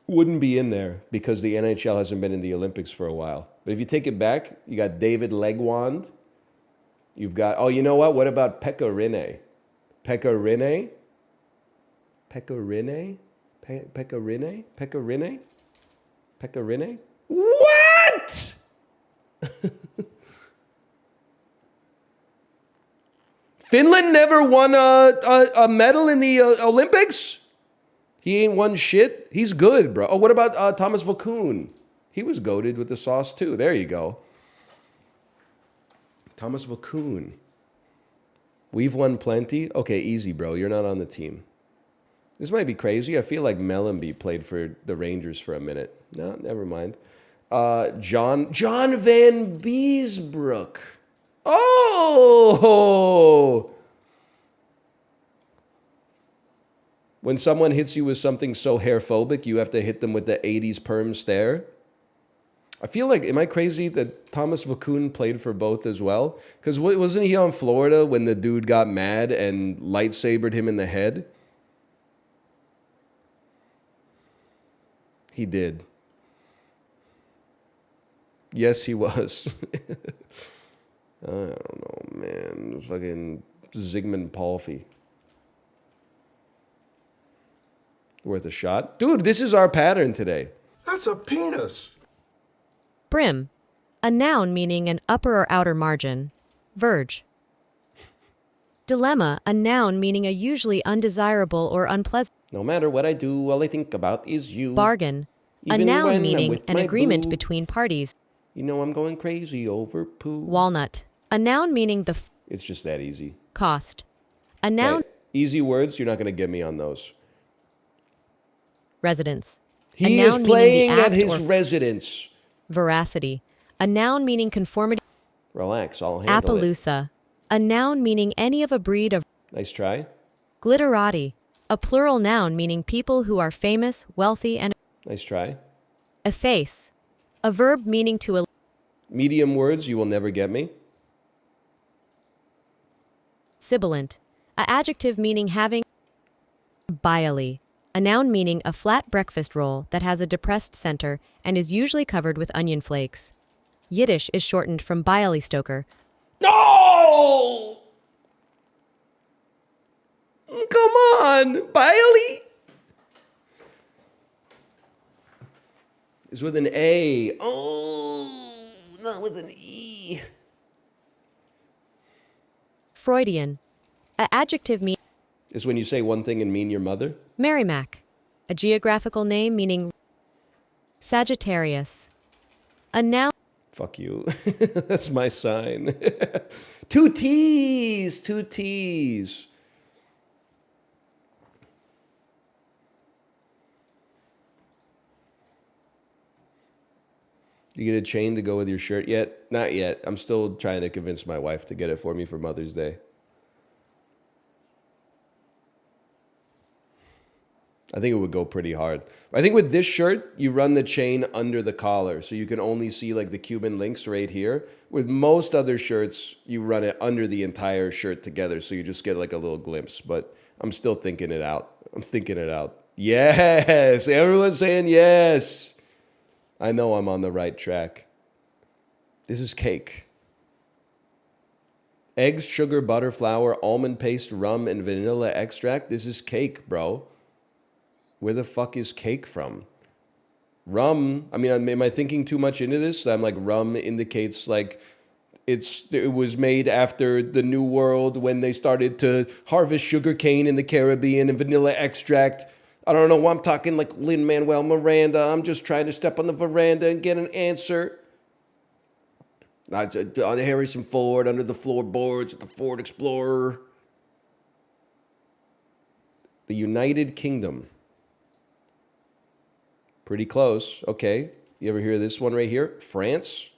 wouldn't be in there because the NHL hasn't been in the Olympics for a while. But if you take it back, you got David Legwand. You've got, oh, you know what? What about Pekka Rinne? Pekka Rinne? Pekka Rinne? Pekka Rinne? Pekka Rinne? Pekka Rinne? What? Finland never won a medal in the Olympics? He ain't won shit. He's good, bro. Oh, what about Thomas Vokoun? He was goated with the sauce too. There you go. Thomas Vokoun. We've won plenty. Okay, easy, bro. You're not on the team. This might be crazy. I feel like Mellenby played for the Rangers for a minute. No, never mind. John Van Beesbrook. Oh! When someone hits you with something so hairphobic, you have to hit them with the 80s perm stare. I feel like, am I crazy that Thomas Vokoun played for both as well? Because wasn't he on Florida when the dude got mad and lightsabered him in the head? He did. Yes, he was. I don't know, man. Fucking Zygmunt Palfy. Worth a shot? Dude, this is our pattern today. That's a penis. Brim, a noun meaning an upper or outer margin. Verge. Dilemma, a noun meaning a usually undesirable or unpleasant. No matter what I do, all I think about is you. Bargain, a noun meaning an agreement between parties. You know I'm going crazy over poo. Walnut, a noun meaning the It's just that easy. Cost, a noun. Okay. Easy words, you're not going to get me on those. Residence. He is playing at his residence. Veracity, a noun meaning conformity. Relax, I'll handle it. Appaloosa, a noun meaning any of a breed of. Nice try. Glitterati, a plural noun meaning people who are famous, wealthy, and. Nice try. Efface, a verb meaning to. Medium words, you will never get me. Sibilant, a adjective meaning having. Biley, a noun meaning a flat breakfast roll that has a depressed center and is usually covered with onion flakes. Yiddish is shortened from Bialystoker. No! Come on, Biley. It's with an A. Oh, not with an E. Freudian. A adjective meaning Is when you say one thing and mean your mother? Merrimack. A geographical name meaning Sagittarius. A noun. Fuck you. That's my sign. Two T's. Two T's. You get a chain to go with your shirt yet? Not yet. I'm still trying to convince my wife to get it for me for Mother's Day. I think it would go pretty hard. I think with this shirt, you run the chain under the collar, so you can only see like the Cuban links right here. With most other shirts, you run it under the entire shirt together, so you just get like a little glimpse. But I'm still thinking it out. I'm thinking it out. Yes! Everyone's saying yes! I know I'm on the right track. This is cake. Eggs, sugar, butter, flour, almond paste, rum, and vanilla extract. This is cake, bro. Where the fuck is cake from? Rum, I mean, am I thinking too much into this? I'm like, rum indicates like it was made after the New World when they started to harvest sugar cane in the Caribbean and vanilla extract. I don't know. I'm talking like Lin-Manuel Miranda. I'm just trying to step on the veranda and get an answer. Harrison Ford under the floorboards at the Ford Explorer. The United Kingdom. Pretty close. Okay. You ever hear this one right here? France.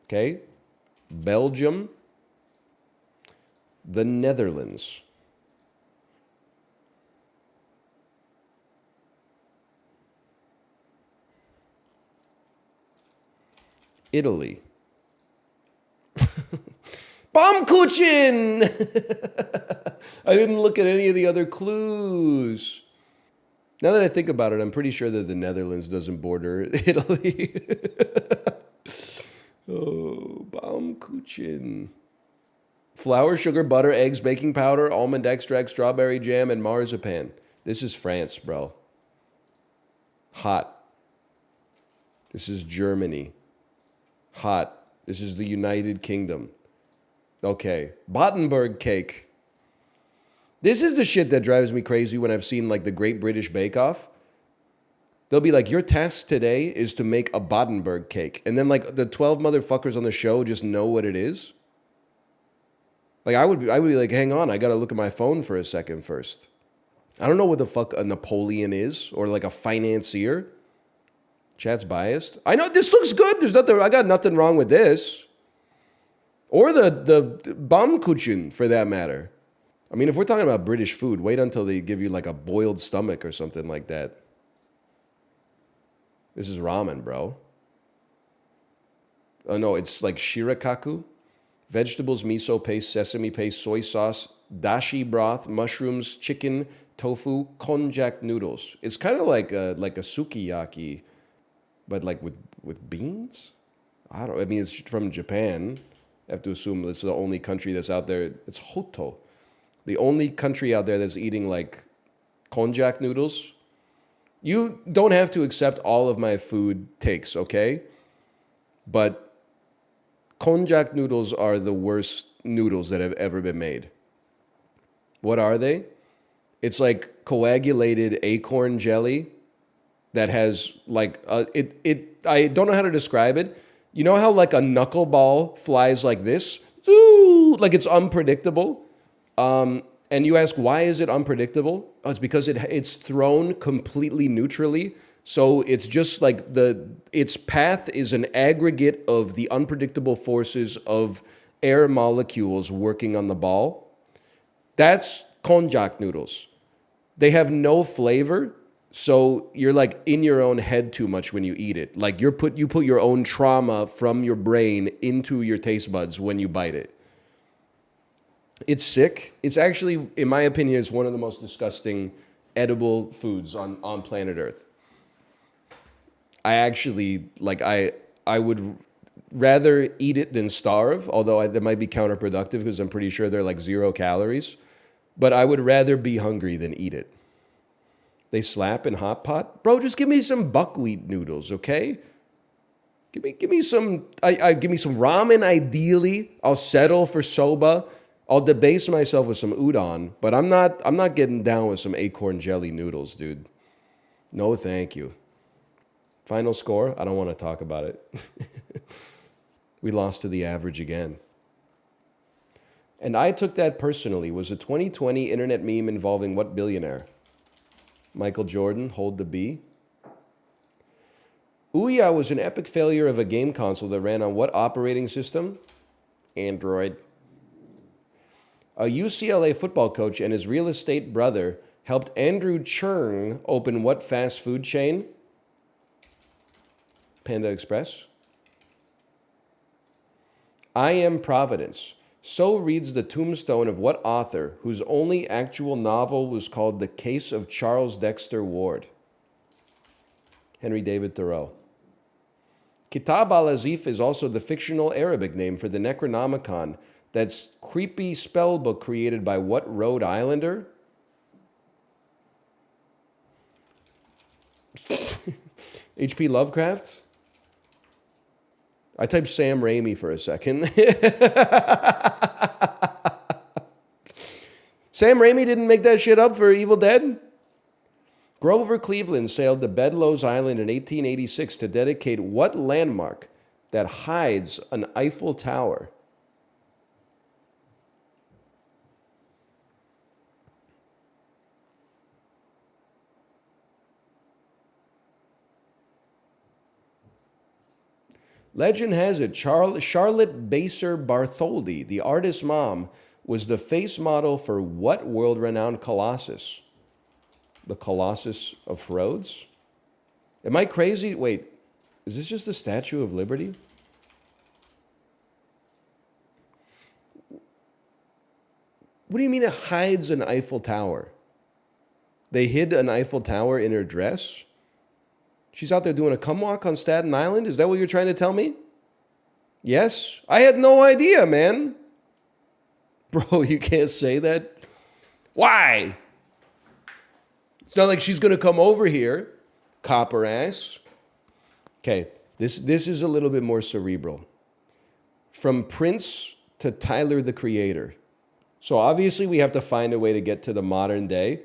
Okay. Belgium. The Netherlands. Italy. Baumkuchen! I didn't look at any of the other clues. Now that I think about it, I'm pretty sure that the Netherlands doesn't border Italy. Oh, Baumkuchen. Flour, sugar, butter, eggs, baking powder, almond extract, strawberry jam, and marzipan. This is France, bro. Hot. This is Germany. Hot. This is the United Kingdom. Okay. Battenberg cake. This is the shit that drives me crazy when I've seen like the Great British Bake Off. They'll be like, your task today is to make a Battenberg cake. And then like the 12 motherfuckers on the show just know what it is. Like I would be like, hang on, I gotta look at my phone for a second first. I don't know what the fuck a Napoleon is or like a financier. Chat's biased. I know this looks good. There's nothing. I got nothing wrong with this. Or the Baumkuchen for that matter. I mean, if we're talking about British food, wait until they give you like a boiled stomach or something like that. This is ramen, bro. Oh no, it's like shirakaku. Vegetables, miso paste, sesame paste, soy sauce, dashi broth, mushrooms, chicken, tofu, konjac noodles. It's kind of like a sukiyaki. But like with beans? I mean, it's from Japan. I have to assume this is the only country that's out there. It's Hoto. The only country out there that's eating like konjac noodles. You don't have to accept all of my food takes, okay? But konjac noodles are the worst noodles that have ever been made. What are they? It's like coagulated acorn jelly that has like I don't know how to describe it. You know how like a knuckleball flies like this? Ooh, like it's unpredictable. And you ask, why is it unpredictable? Oh, it's because it's thrown completely neutrally. So it's just like its path is an aggregate of the unpredictable forces of air molecules working on the ball. That's konjac noodles. They have no flavor. So you're like in your own head too much when you eat it. Like you put your own trauma from your brain into your taste buds when you bite it. It's sick. It's actually, in my opinion, it's one of the most disgusting edible foods on planet Earth. I actually, like, I would rather eat it than starve, although that might be counterproductive because I'm pretty sure they're like 0 calories. But I would rather be hungry than eat it. They slap in hot pot? Bro, just give me some buckwheat noodles, okay? Give me some give me some ramen ideally. I'll settle for soba. I'll debase myself with some udon, but I'm not getting down with some acorn jelly noodles, dude. No, thank you. Final score? I don't want to talk about it. We lost to the average again. And I took that personally. Was a 2020 internet meme involving what billionaire? Michael Jordan, hold the B. Ouya was an epic failure of a game console that ran on what operating system? Android. A UCLA football coach and his real estate brother helped Andrew Churn open what fast food chain? Panda Express. I Am Providence. So reads the tombstone of what author whose only actual novel was called The Case of Charles Dexter Ward? Henry David Thoreau. Kitab al-Azif is also the fictional Arabic name for the Necronomicon, that's creepy spell book created by what Rhode Islander? H.P. Lovecraft? I typed Sam Raimi for a second. Sam Raimi didn't make that shit up for Evil Dead? Grover Cleveland sailed to Bedloes Island in 1886 to dedicate what landmark that hides an Eiffel Tower? Legend has it, Charlotte Baser Bartholdi, the artist's mom, was the face model for what world-renowned colossus? The Colossus of Rhodes? Am I crazy? Wait, is this just the Statue of Liberty? What do you mean it hides an Eiffel Tower? They hid an Eiffel Tower in her dress? She's out there doing a cum walk on Staten Island? Is that what you're trying to tell me? Yes? I had no idea, man. Bro, you can't say that. Why? It's not like she's going to come over here, copper ass. Okay, this is a little bit more cerebral. From Prince to Tyler, the Creator. So obviously we have to find a way to get to the modern day.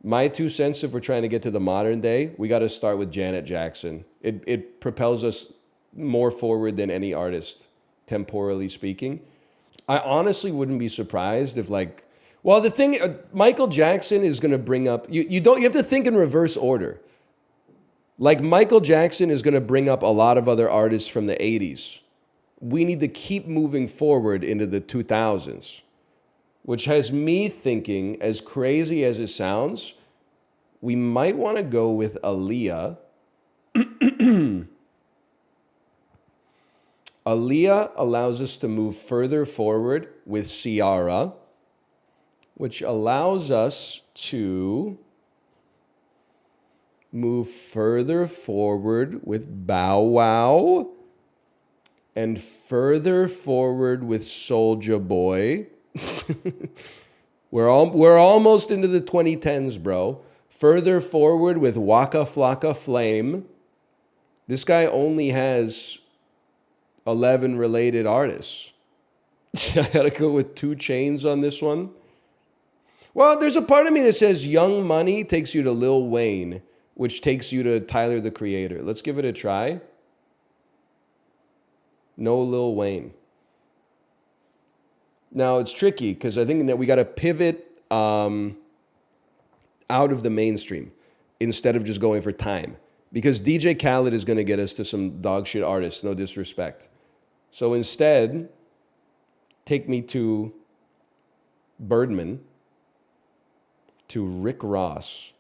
My 2 cents, if we're trying to get to the modern day, we got to start with Janet Jackson. It propels us more forward than any artist, temporally speaking. I honestly wouldn't be surprised if the thing, Michael Jackson is going to bring up, you have to think in reverse order. Like Michael Jackson is going to bring up a lot of other artists from the 80s. We need to keep moving forward into the 2000s. Which has me thinking, as crazy as it sounds, we might want to go with Aaliyah. Aaliyah allows us to move further forward with Ciara, which allows us to move further forward with Bow Wow and further forward with Soulja Boy. We're almost into the 2010s, bro. Further forward with Waka Flocka Flame. This guy only has 11 related artists. I gotta go with 2 Chainz on this one. Well, there's a part of me that says Young Money takes you to Lil Wayne, which takes you to Tyler, the Creator. Let's give it a try. No Lil Wayne. Now, it's tricky because I think that we got to pivot out of the mainstream instead of just going for time. Because DJ Khaled is going to get us to some dog shit artists, no disrespect. So instead, take me to Birdman, to Rick Ross,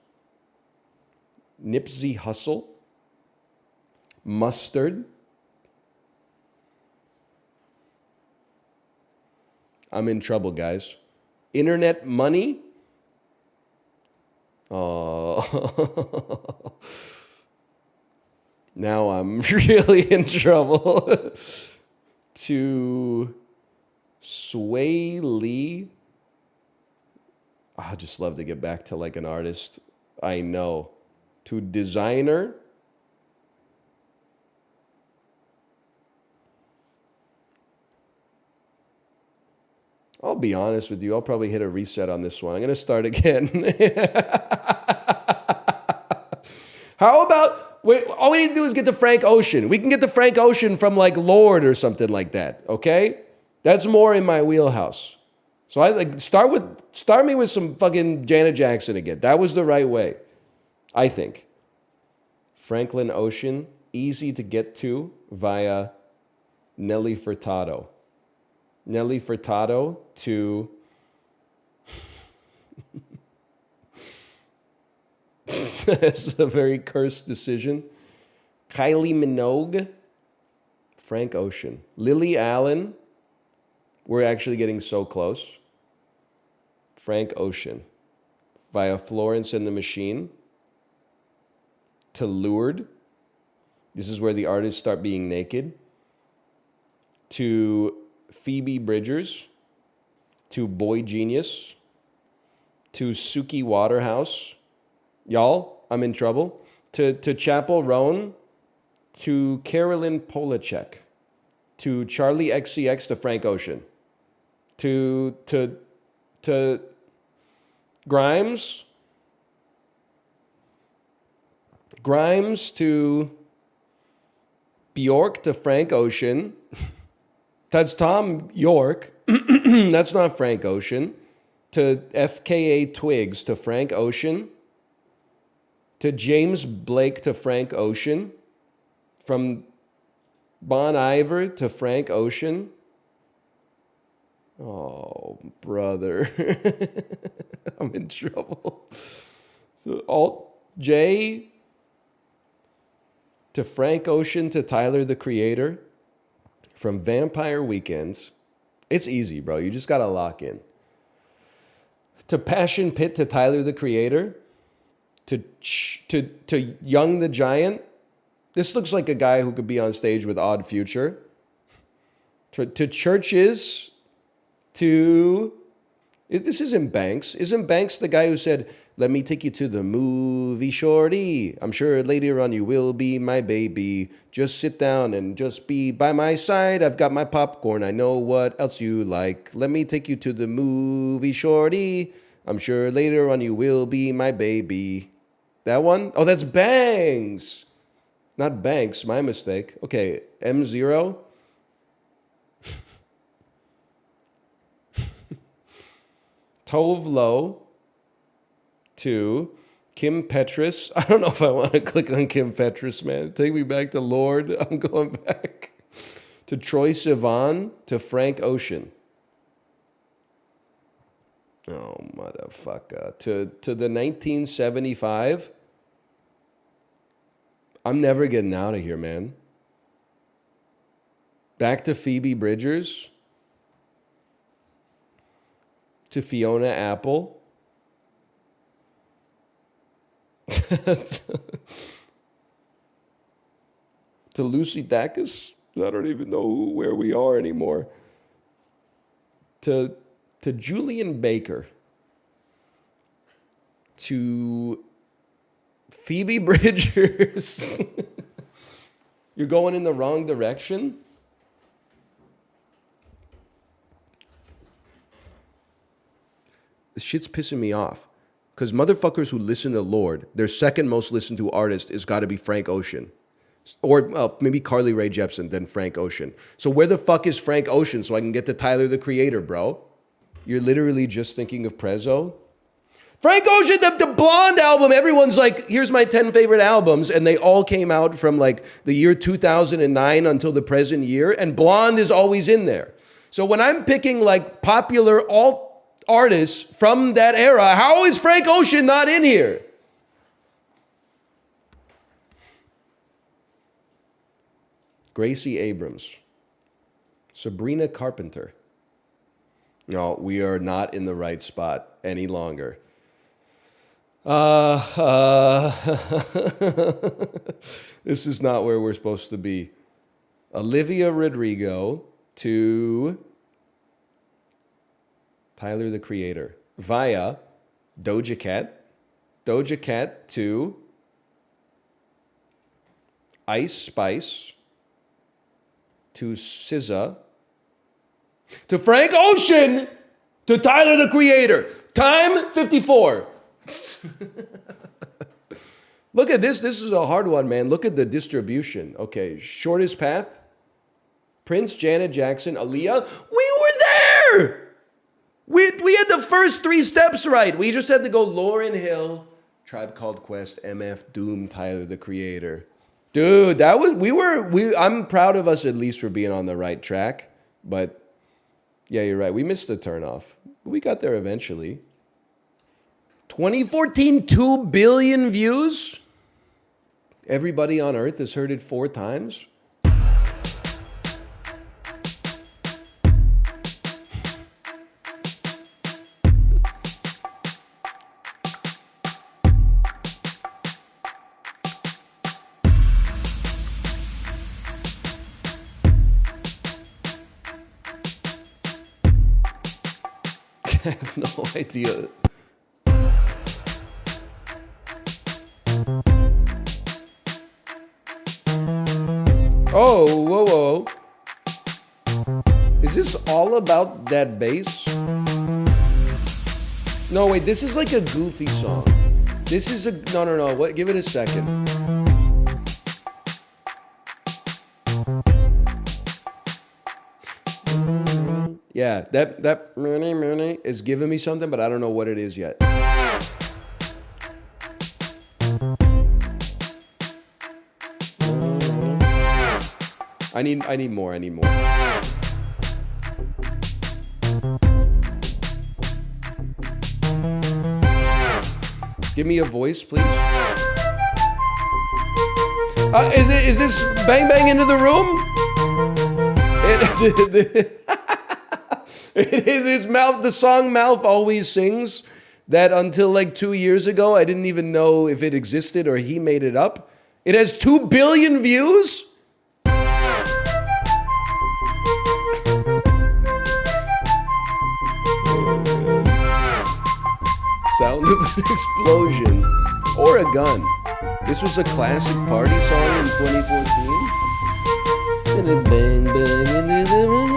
Nipsey Hussle, Mustard. I'm in trouble, guys. Internet Money. Oh. Now I'm really in trouble. To Sway Lee. I just love to get back to like an artist I know. To Designer. I'll be honest with you. I'll probably hit a reset on this one. I'm going to start again. How about, wait, all we need to do is get to Frank Ocean. We can get to Frank Ocean from like Lord or something like that, okay? That's more in my wheelhouse. So I like start me with some fucking Janet Jackson again. That was the right way, I think. Franklin Ocean, easy to get to via Nelly Furtado. Nelly Furtado to that's a very cursed decision. Kylie Minogue, Frank Ocean. Lily Allen, we're actually getting so close. Frank Ocean via Florence and the Machine to Lured. This is where the artists start being naked. To Phoebe Bridgers, to Boy Genius, to Suki Waterhouse. Y'all, I'm in trouble. To Chapel Roan, to Carolyn Polachek, to Charlie XCX, to Frank Ocean, to Grimes, to Bjork, to Frank Ocean. That's Tom York. That's not Frank Ocean. To FKA Twigs, to Frank Ocean. To James Blake, to Frank Ocean. From Bon Iver to Frank Ocean. Oh, brother. I'm in trouble. So Alt J to Frank Ocean to Tyler the Creator. From Vampire Weekends. It's easy, bro. You just got to lock in. To Passion Pit to Tyler the Creator. To Young the Giant. This looks like a guy who could be on stage with Odd Future. To Churches. This isn't Banks. Isn't Banks the guy who said, "Let me take you to the movie, shorty. I'm sure later on you will be my baby. Just sit down and just be by my side. I've got my popcorn. I know what else you like. Let me take you to the movie, shorty. I'm sure later on you will be my baby." That one? Oh, that's Bangs. Not Banks. My mistake. Okay, M0. Tove Lo to Kim Petras. I don't know if I want to click on Kim Petras, man. Take me back to Lord. I'm going back. To Troye Sivan. To Frank Ocean. Oh, motherfucker. To the 1975. I'm never getting out of here, man. Back to Phoebe Bridgers. To Fiona Apple. To Lucy Dacus. I don't even know where we are anymore. To Julian Baker. To Phoebe Bridgers. You're going in the wrong direction? This shit's pissing me off. Because motherfuckers who listen to Lord, their second most listened to artist is got to be Frank Ocean. Or maybe Carly Rae Jepsen, then Frank Ocean. So where the fuck is Frank Ocean so I can get to Tyler the Creator, bro? You're literally just thinking of Prezzo? Frank Ocean, the Blonde album, everyone's like, here's my 10 favorite albums, and they all came out from like the year 2009 until the present year, and Blonde is always in there. So when I'm picking like popular alt artists from that era, how is Frank Ocean not in here? Gracie Abrams. Sabrina Carpenter. No, we are not in the right spot any longer. This is not where we're supposed to be. Olivia Rodrigo to Tyler the Creator via Doja Cat. Doja Cat to Ice Spice to SZA to Frank Ocean To Tyler, the Creator. Time 54. Look at this. This is a hard one, man. Look at the distribution. Okay, shortest path. Prince, Janet Jackson, Aaliyah. We were there. We had the first 3 steps right. We just had to go Lauryn Hill, Tribe Called Quest, MF Doom, Tyler, the Creator. Dude, that was, I'm proud of us at least for being on the right track. But yeah, you're right. We missed the turnoff. We got there eventually. 2014, 2 billion views. Everybody on Earth has heard it 4 times. I have no idea. Oh, whoa, whoa. Is this all about that bass? No, wait, this is like a goofy song. This is a, no. What? Give it a second. Yeah, that is giving me something, but I don't know what it is yet. I need more. Give me a voice, please. Is this Bang Bang Into the Room? It is Mouth, the song Mouth Always Sings, that until like 2 years ago, I didn't even know if it existed or he made it up. It has 2 billion views? Sound of an explosion or a gun. This was a classic party song in 2014. Bang, bang, into the room.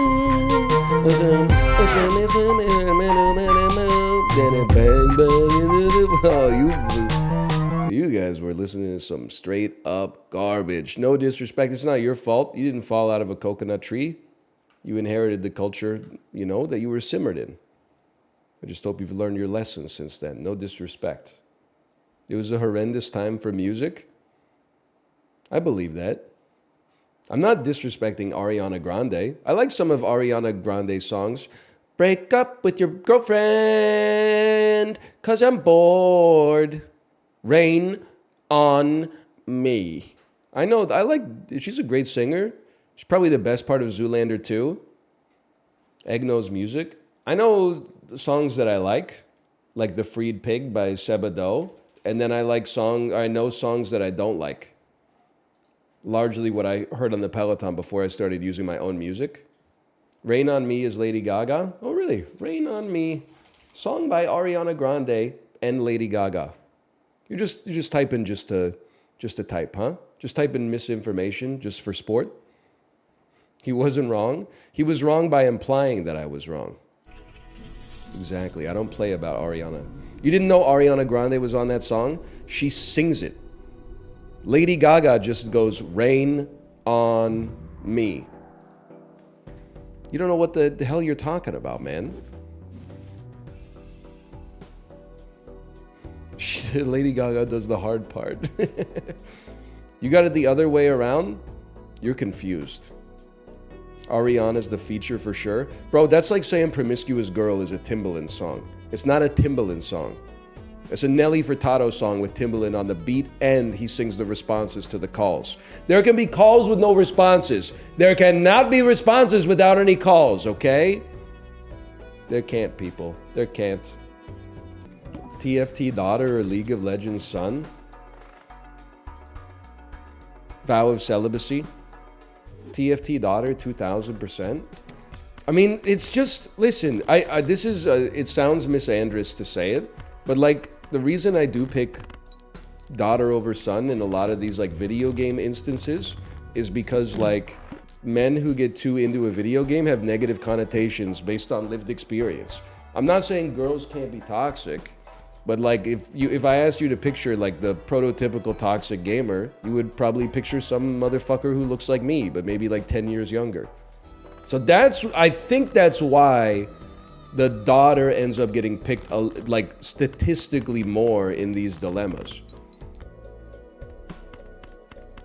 Oh, you guys were listening to some straight up garbage. No disrespect. It's not your fault. You didn't fall out of a coconut tree. You inherited the culture, that you were simmered in. I just hope you've learned your lessons since then. No disrespect. It was a horrendous time for music. I believe that. I'm not disrespecting Ariana Grande. I like some of Ariana Grande's songs. Break up with your girlfriend, 'cause I'm bored. Rain on me. She's a great singer. She's probably the best part of Zoolander 2. Egg knows music. I know the songs that I like The Freed Pig by Seba Doe. And then I know songs that I don't like. Largely what I heard on the Peloton before I started using my own music. Rain on Me is Lady Gaga. Oh, really? Rain on Me. Song by Ariana Grande and Lady Gaga. You're just typing just to type, huh? Just type in misinformation just for sport. He wasn't wrong. He was wrong by implying that I was wrong. Exactly. I don't play about Ariana. You didn't know Ariana Grande was on that song? She sings it. Lady Gaga just goes, rain on me. You don't know what the hell you're talking about, man. Lady Gaga does the hard part. You got it the other way around? You're confused. Ariana's the feature for sure. Bro, that's like saying Promiscuous Girl is a Timbaland song. It's not a Timbaland song. It's a Nelly Furtado song with Timbaland on the beat, and he sings the responses to the calls. There can be calls with no responses. There cannot be responses without any calls, okay? There can't, people. There can't. TFT daughter or League of Legends son? Vow of celibacy? TFT daughter, 2000%. I mean, it's just, listen, it sounds misandrous to say it, but the reason I do pick daughter over son in a lot of these video game instances is because men who get too into a video game have negative connotations based on lived experience. I'm not saying girls can't be toxic, but like if I asked you to picture like the prototypical toxic gamer, you would probably picture some motherfucker who looks like me, but maybe like 10 years younger. So I think that's why the daughter ends up getting picked like statistically more in these dilemmas.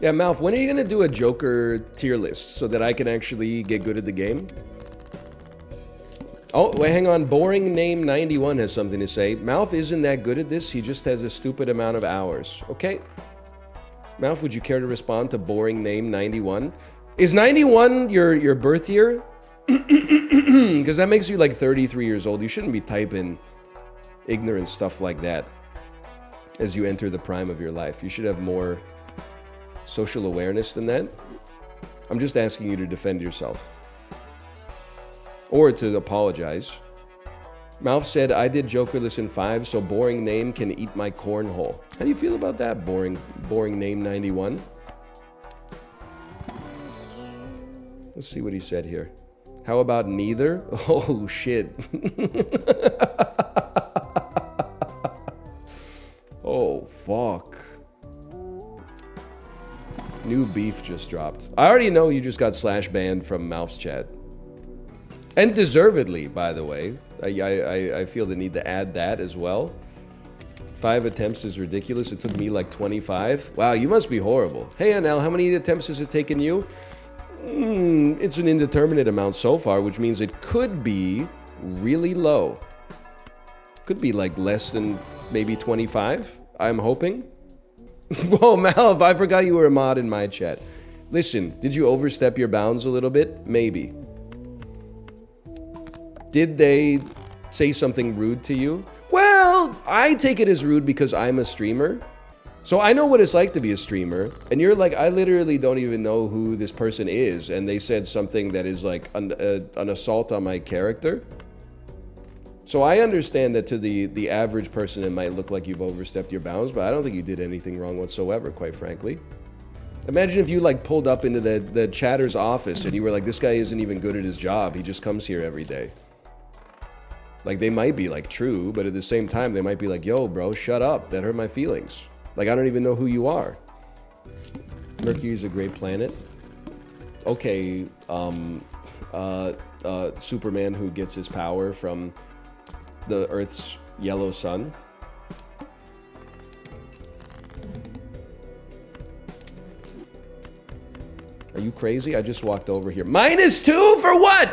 Yeah, Malf, when are you gonna do a Joker tier list so that I can actually get good at the game? Oh, wait, hang on. Boring Name 91 has something to say. Malf isn't that good at this. He just has a stupid amount of hours. Okay. Malf, would you care to respond to Boring Name 91? Is 91 your birth year? Because that makes you like 33 years old. You shouldn't be typing ignorant stuff like that as you enter the prime of your life. You should have more social awareness than that. I'm just asking you to defend yourself. Or to apologize. Malf said, I did Jokerless in 5, so Boring Name can eat my cornhole. How do you feel about that, Boring Name 91? Let's see what he said here. How about neither? Oh, shit. Oh, fuck. New beef just dropped. I already know you just got slash banned from Malf's chat. And deservedly, by the way. I feel the need to add that as well. 5 attempts is ridiculous. It took me like 25. Wow, you must be horrible. Hey, Anel, how many attempts has it taken you? It's an indeterminate amount so far, which means it could be really low. Could be like less than maybe 25, I'm hoping. Whoa, Malv, I forgot you were a mod in my chat. Listen, did you overstep your bounds a little bit? Maybe. Did they say something rude to you? Well, I take it as rude because I'm a streamer. So I know what it's like to be a streamer. And you're like, I literally don't even know who this person is. And they said something that is like an assault on my character. So I understand that to the average person, it might look like you've overstepped your bounds. But I don't think you did anything wrong whatsoever, quite frankly. Imagine if you like pulled up into the chatter's office and you were like, this guy isn't even good at his job. He just comes here every day. Like, they might be, like, true, but at the same time, they might be like, yo, bro, shut up. That hurt my feelings. Like, I don't even know who you are. Mercury's a great planet. Okay, Superman who gets his power from the Earth's yellow sun. Are you crazy? I just walked over here. -2 for what?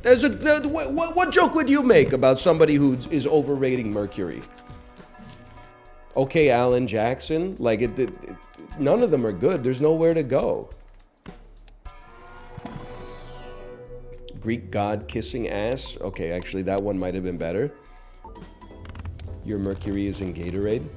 What joke would you make about somebody who is overrating Mercury? Okay, Alan Jackson. Like, none of them are good. There's nowhere to go. Greek god kissing ass. Okay, actually, that one might have been better. Your Mercury is in Gatorade.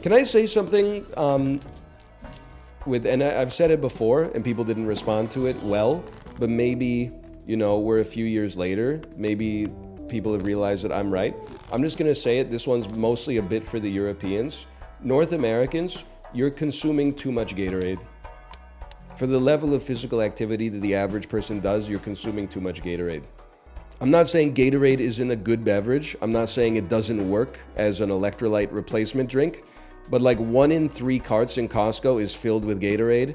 Can I say something? And I've said it before, and people didn't respond to it well, but maybe, you know, we're a few years later. Maybe people have realized that I'm right. I'm just gonna say it. This one's mostly a bit for the Europeans. North Americans, you're consuming too much Gatorade. For the level of physical activity that the average person does, you're consuming too much Gatorade. I'm not saying Gatorade isn't a good beverage. I'm not saying it doesn't work as an electrolyte replacement drink. But like 1 in 3 carts in Costco is filled with Gatorade.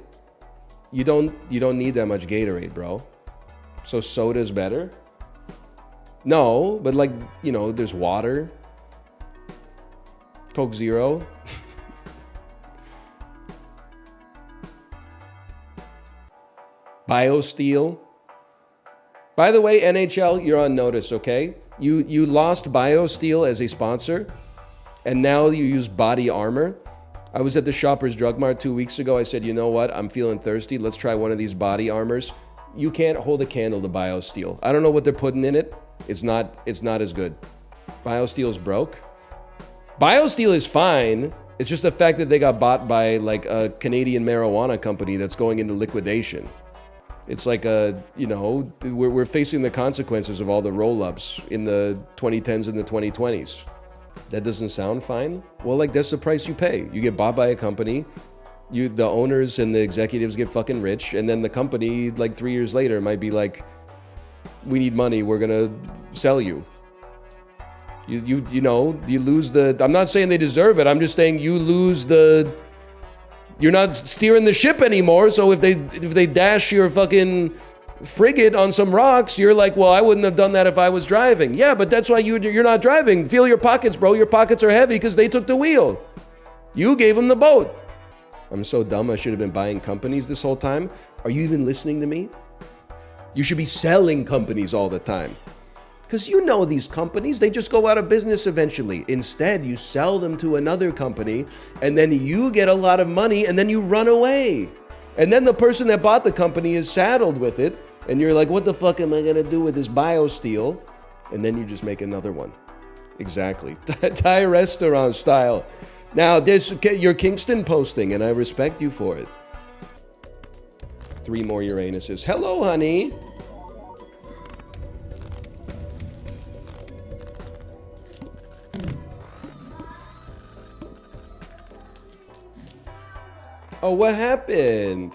You don't need that much Gatorade, bro. So soda's better? No, but like, you know, there's water. Coke Zero. BioSteel. By the way, NHL, you're on notice, okay? You lost BioSteel as a sponsor, and now you use Body Armor. I was at the Shoppers Drug Mart 2 weeks ago. I said, you know what? I'm feeling thirsty. Let's try one of these Body Armors. You can't hold a candle to BioSteel. I don't know what they're putting in it. It's not as good. BioSteel's broke. BioSteel is fine. It's just the fact that they got bought by like a Canadian marijuana company that's going into liquidation. It's like we're facing the consequences of all the roll-ups in the 2010s and the 2020s. That doesn't sound fine? Well, like, that's the price you pay. You get bought by a company, the owners and the executives get fucking rich, and then the company, like 3 years later, might be like, we need money, we're gonna sell you. You know, you lose the, I'm not saying they deserve it, I'm just saying you lose the, you're not steering the ship anymore, so if they dash your fucking frigate on some rocks, you're like, well, I wouldn't have done that if I was driving. Yeah, but that's why you're not driving. Feel your pockets, bro. Your pockets are heavy because they took the wheel. You gave them the boat. I'm so dumb, I should have been buying companies this whole time. Are you even listening to me? You should be selling companies all the time. Because you know these companies, they just go out of business eventually. Instead, you sell them to another company, and then you get a lot of money, and then you run away. And then the person that bought the company is saddled with it, and you're like, what the fuck am I gonna do with this biosteel? And then you just make another one. Exactly. Thai restaurant style. Now, this you're Kingston posting, and I respect you for it. 3 more Uranuses. Hello, honey. Oh, what happened?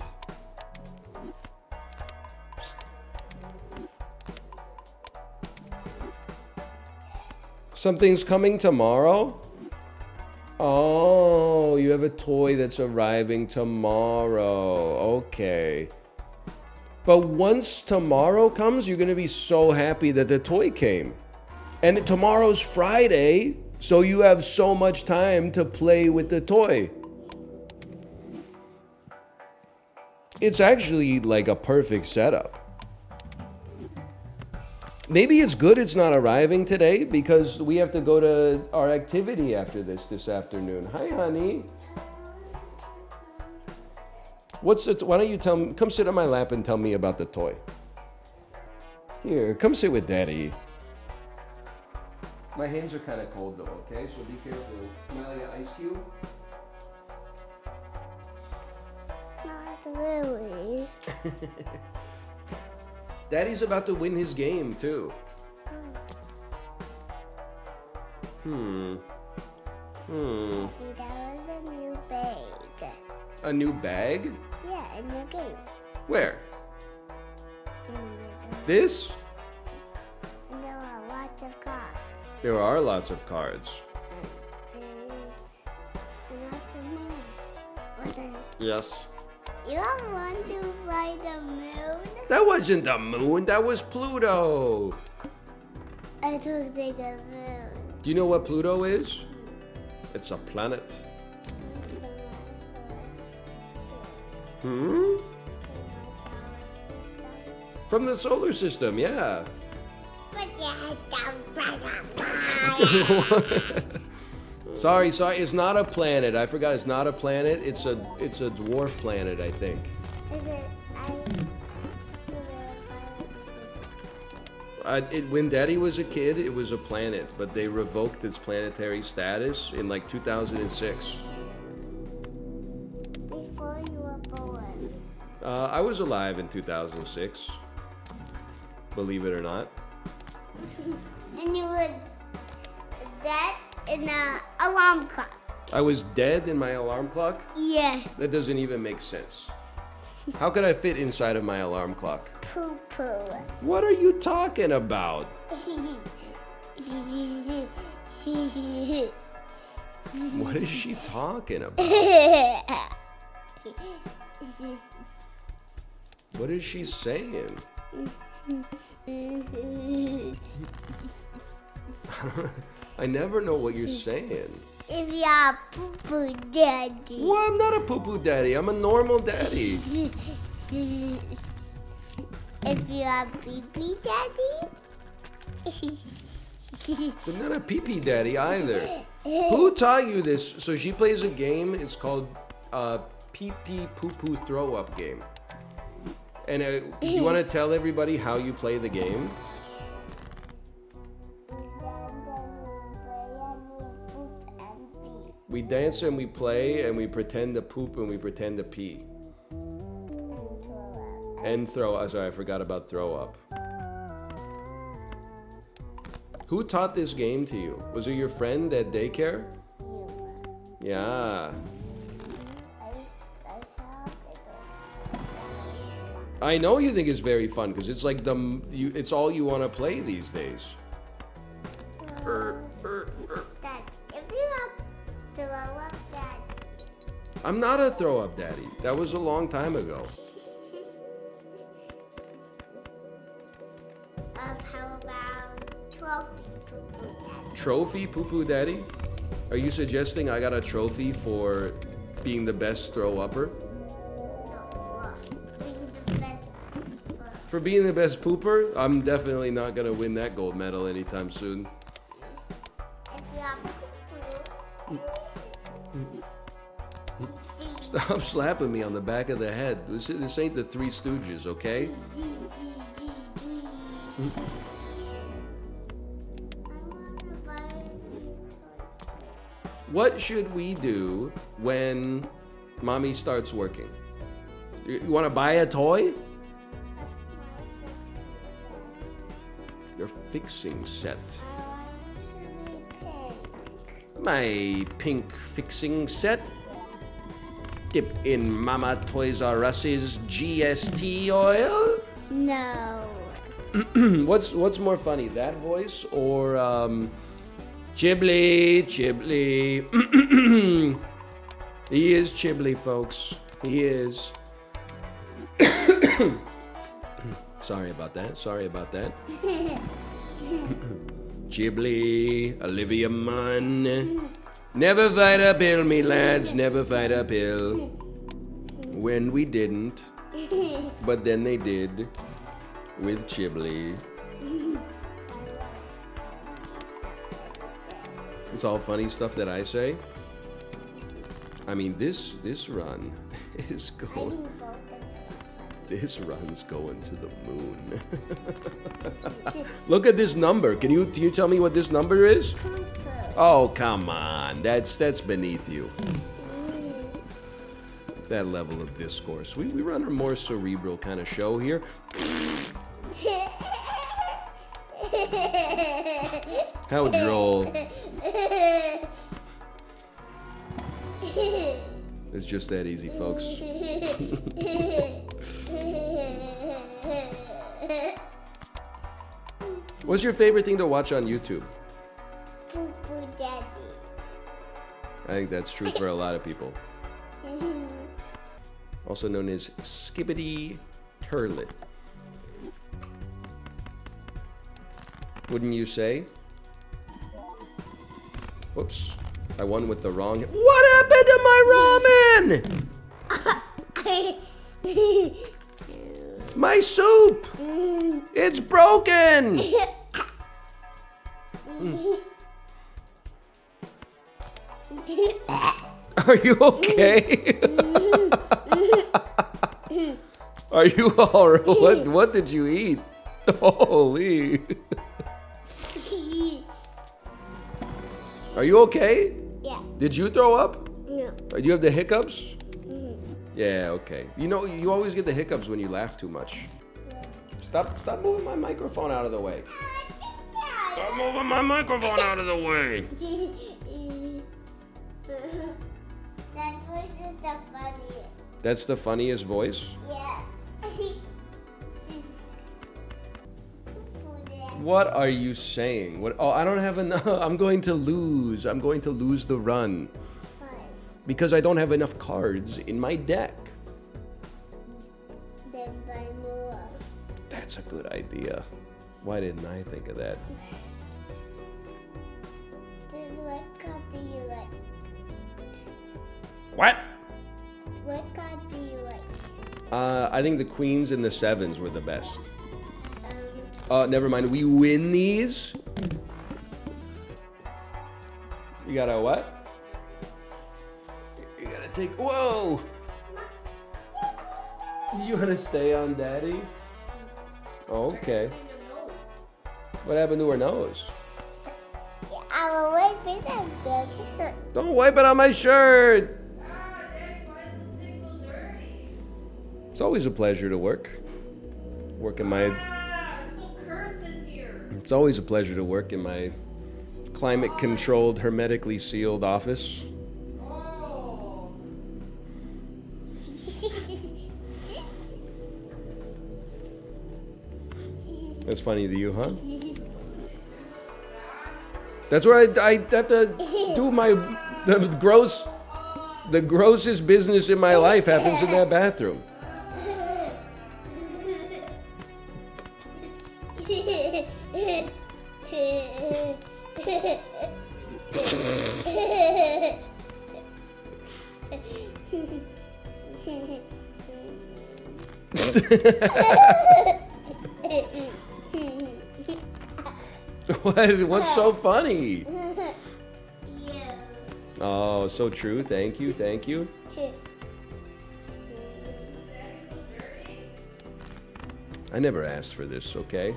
Something's coming tomorrow? Oh, you have a toy that's arriving tomorrow. Okay. But once tomorrow comes, you're going to be so happy that the toy came. And tomorrow's Friday, so you have so much time to play with the toy. It's actually like a perfect setup. Maybe it's good it's not arriving today because we have to go to our activity after this afternoon. Hi, honey. What's it? Why don't you tell me? Come sit on my lap and tell me about the toy. Here, come sit with Daddy. My hands are kind of cold though. Okay, so be careful. Can I like an ice cube? Not really. Daddy's about to win his game too. Daddy, that was a new bag. A new bag? Yeah, a new game. Where? This? And there are lots of cards. There are lots of cards. And also more. Yes. You don't want to fly the moon? That wasn't the moon, that was Pluto. It looks like a moon. Do you know what Pluto is? It's a planet. Hmm? From the solar system, yeah. Sorry, it's not a planet. I forgot it's not a planet. It's a dwarf planet, I think. Is it? When Daddy was a kid, it was a planet, but they revoked its planetary status in like 2006. Before you were born. I was alive in 2006. Believe it or not. And you were dead in an alarm clock. I was dead in my alarm clock? Yes. That doesn't even make sense. How could I fit inside of my alarm clock? Poo-poo. What are you talking about? What is she talking about? What is she saying? I never know what you're saying. If you are poo-poo daddy. Well, I'm not a poo-poo daddy. I'm a normal daddy. If you are pee-pee daddy. I'm not a pee-pee daddy either. Who taught you this? So she plays a game. It's called pee-pee poo-poo throw-up game. And you want to tell everybody how you play the game? We dance and we play and we pretend to poop and we pretend to pee. And throw up. Sorry, I forgot about throw up. Who taught this game to you? Was it your friend at daycare? Yeah. I know you think it's very fun because it's like it's all you want to play these days. Dad, if you have to throw up, Dad. I'm not a throw up daddy. That was a long time ago. How about trophy poo-poo daddy? Trophy poo-poo daddy? Are you suggesting I got a trophy for being the best throw-upper? For being the best pooper? I'm definitely not gonna win that gold medal anytime soon. If you have poo-poo, Stop slapping me on the back of the head. This ain't the Three Stooges, okay? What should we do when mommy starts working? You want to buy a toy? Your fixing set. My pink fixing set. Dip in Mama Toys R Us's GST oil. no. What's more funny, that voice or Chibli? He is Chibli, folks. He is. Sorry about that. Chibli, Olivia Munn. Never fight uphill, me lads, never fight uphill. When we didn't, but then they did with Chibli. It's all funny stuff that I say. I mean, this run is going. This run's going to the moon. Look at this number. Can you tell me what this number is? Oh, come on. That's beneath you. That level of discourse. We run a more cerebral kind of show here. How droll. It's just that easy, folks. What's your favorite thing to watch on YouTube? Poo-poo daddy. I think that's true for a lot of people. Also known as Skibbity Turlet. Wouldn't you say? Whoops. I won with the wrong. What happened to my ramen? My soup! It's broken! Are you okay? Are you alright? What did you eat? Holy. Are you okay? Yeah. Did you throw up? No. Do you have the hiccups? Yeah, okay. You know, you always get the hiccups when you laugh too much. Stop moving my microphone out of the way. Stop moving my microphone out of the way. That voice is the funniest. That's the funniest voice? Yeah. What are you saying? What? Oh, I don't have enough. I'm going to lose. I'm going to lose the run. Why? Because I don't have enough cards in my deck. Then buy more. That's a good idea. Why didn't I think of that? Then what card do you like? What? What card do you like? I think the queens and the sevens were the best. Never mind. We win these? You gotta what? You gotta take... Whoa! You wanna stay on Daddy? Oh, okay. What happened to her nose? I will wipe it on the shirt. Don't wipe it on my shirt! It's always a pleasure to work. Work in my... It's always a pleasure to work in my climate-controlled, hermetically sealed office. That's funny to you, huh? That's where I have to do the grossest business in my life happens in that bathroom. What's so funny? Oh, so true. Thank you. Thank you. I never asked for this, okay?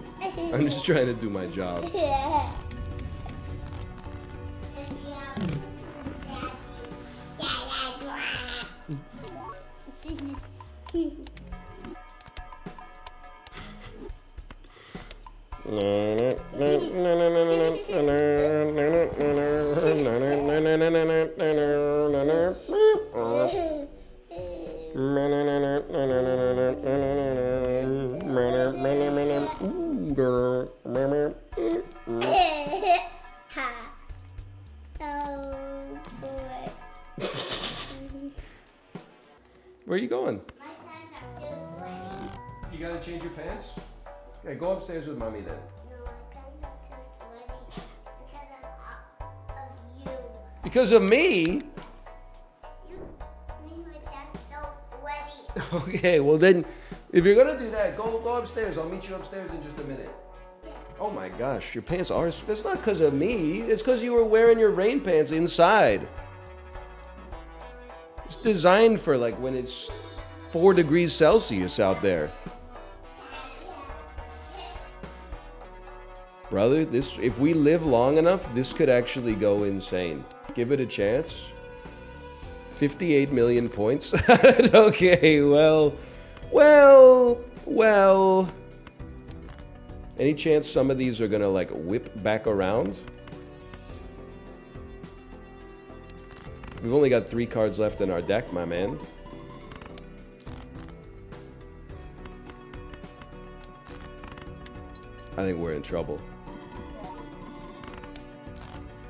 I'm just trying to do my job. Where are you going? You gotta change your pants? Okay, go upstairs with mommy then. Because of me? Okay, well then, if you're gonna do that, go upstairs. I'll meet you upstairs in just a minute. Oh my gosh, your pants are... That's not because of me. It's because you were wearing your rain pants inside. It's designed for like when it's 4 degrees Celsius out there. Brother, if we live long enough, this could actually go insane. Give it a chance. 58 million points. Okay, well. Any chance some of these are gonna like whip back around? We've only got 3 cards left in our deck, my man. I think we're in trouble.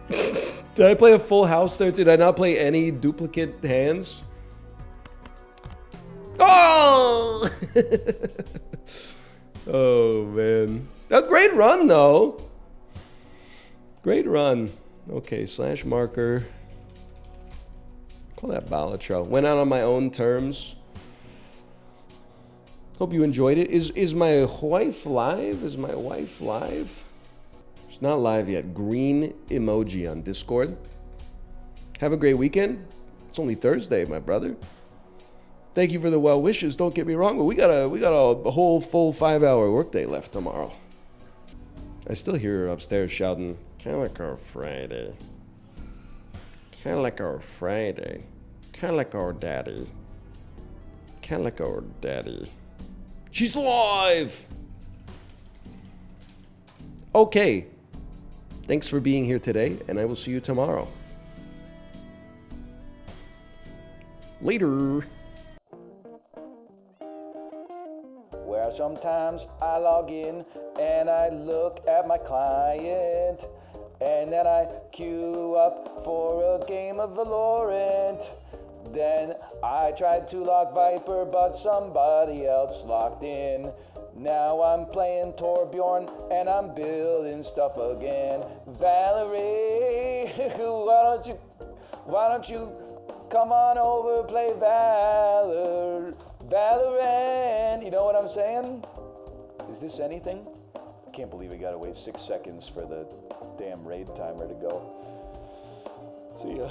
Did I play a full house there? Did I not play any duplicate hands? Oh! Oh, man. A great run, though. Great run. Okay, slash marker. Call that Balatra. Went out on my own terms. Hope you enjoyed it. Is my wife live? Is my wife live? She's not live yet. Green emoji on Discord. Have a great weekend. It's only Thursday, my brother. Thank you for the well wishes. Don't get me wrong, but we got a whole full 5-hour workday left tomorrow. I still hear her upstairs shouting, "Calico Friday. Calico Friday. Calico Daddy. Calico Daddy." She's live! Okay. Thanks for being here today, and I will see you tomorrow. Later. Where sometimes I log in and I look at my client, and then I queue up for a game of Valorant. Then I tried to lock Viper, but somebody else locked in. Now I'm playing Torbjorn and I'm building stuff again. Valerie, why don't you come on over, play Valorant? You know what I'm saying? Is this anything? I can't believe we gotta wait 6 seconds for the damn raid timer to go. See ya.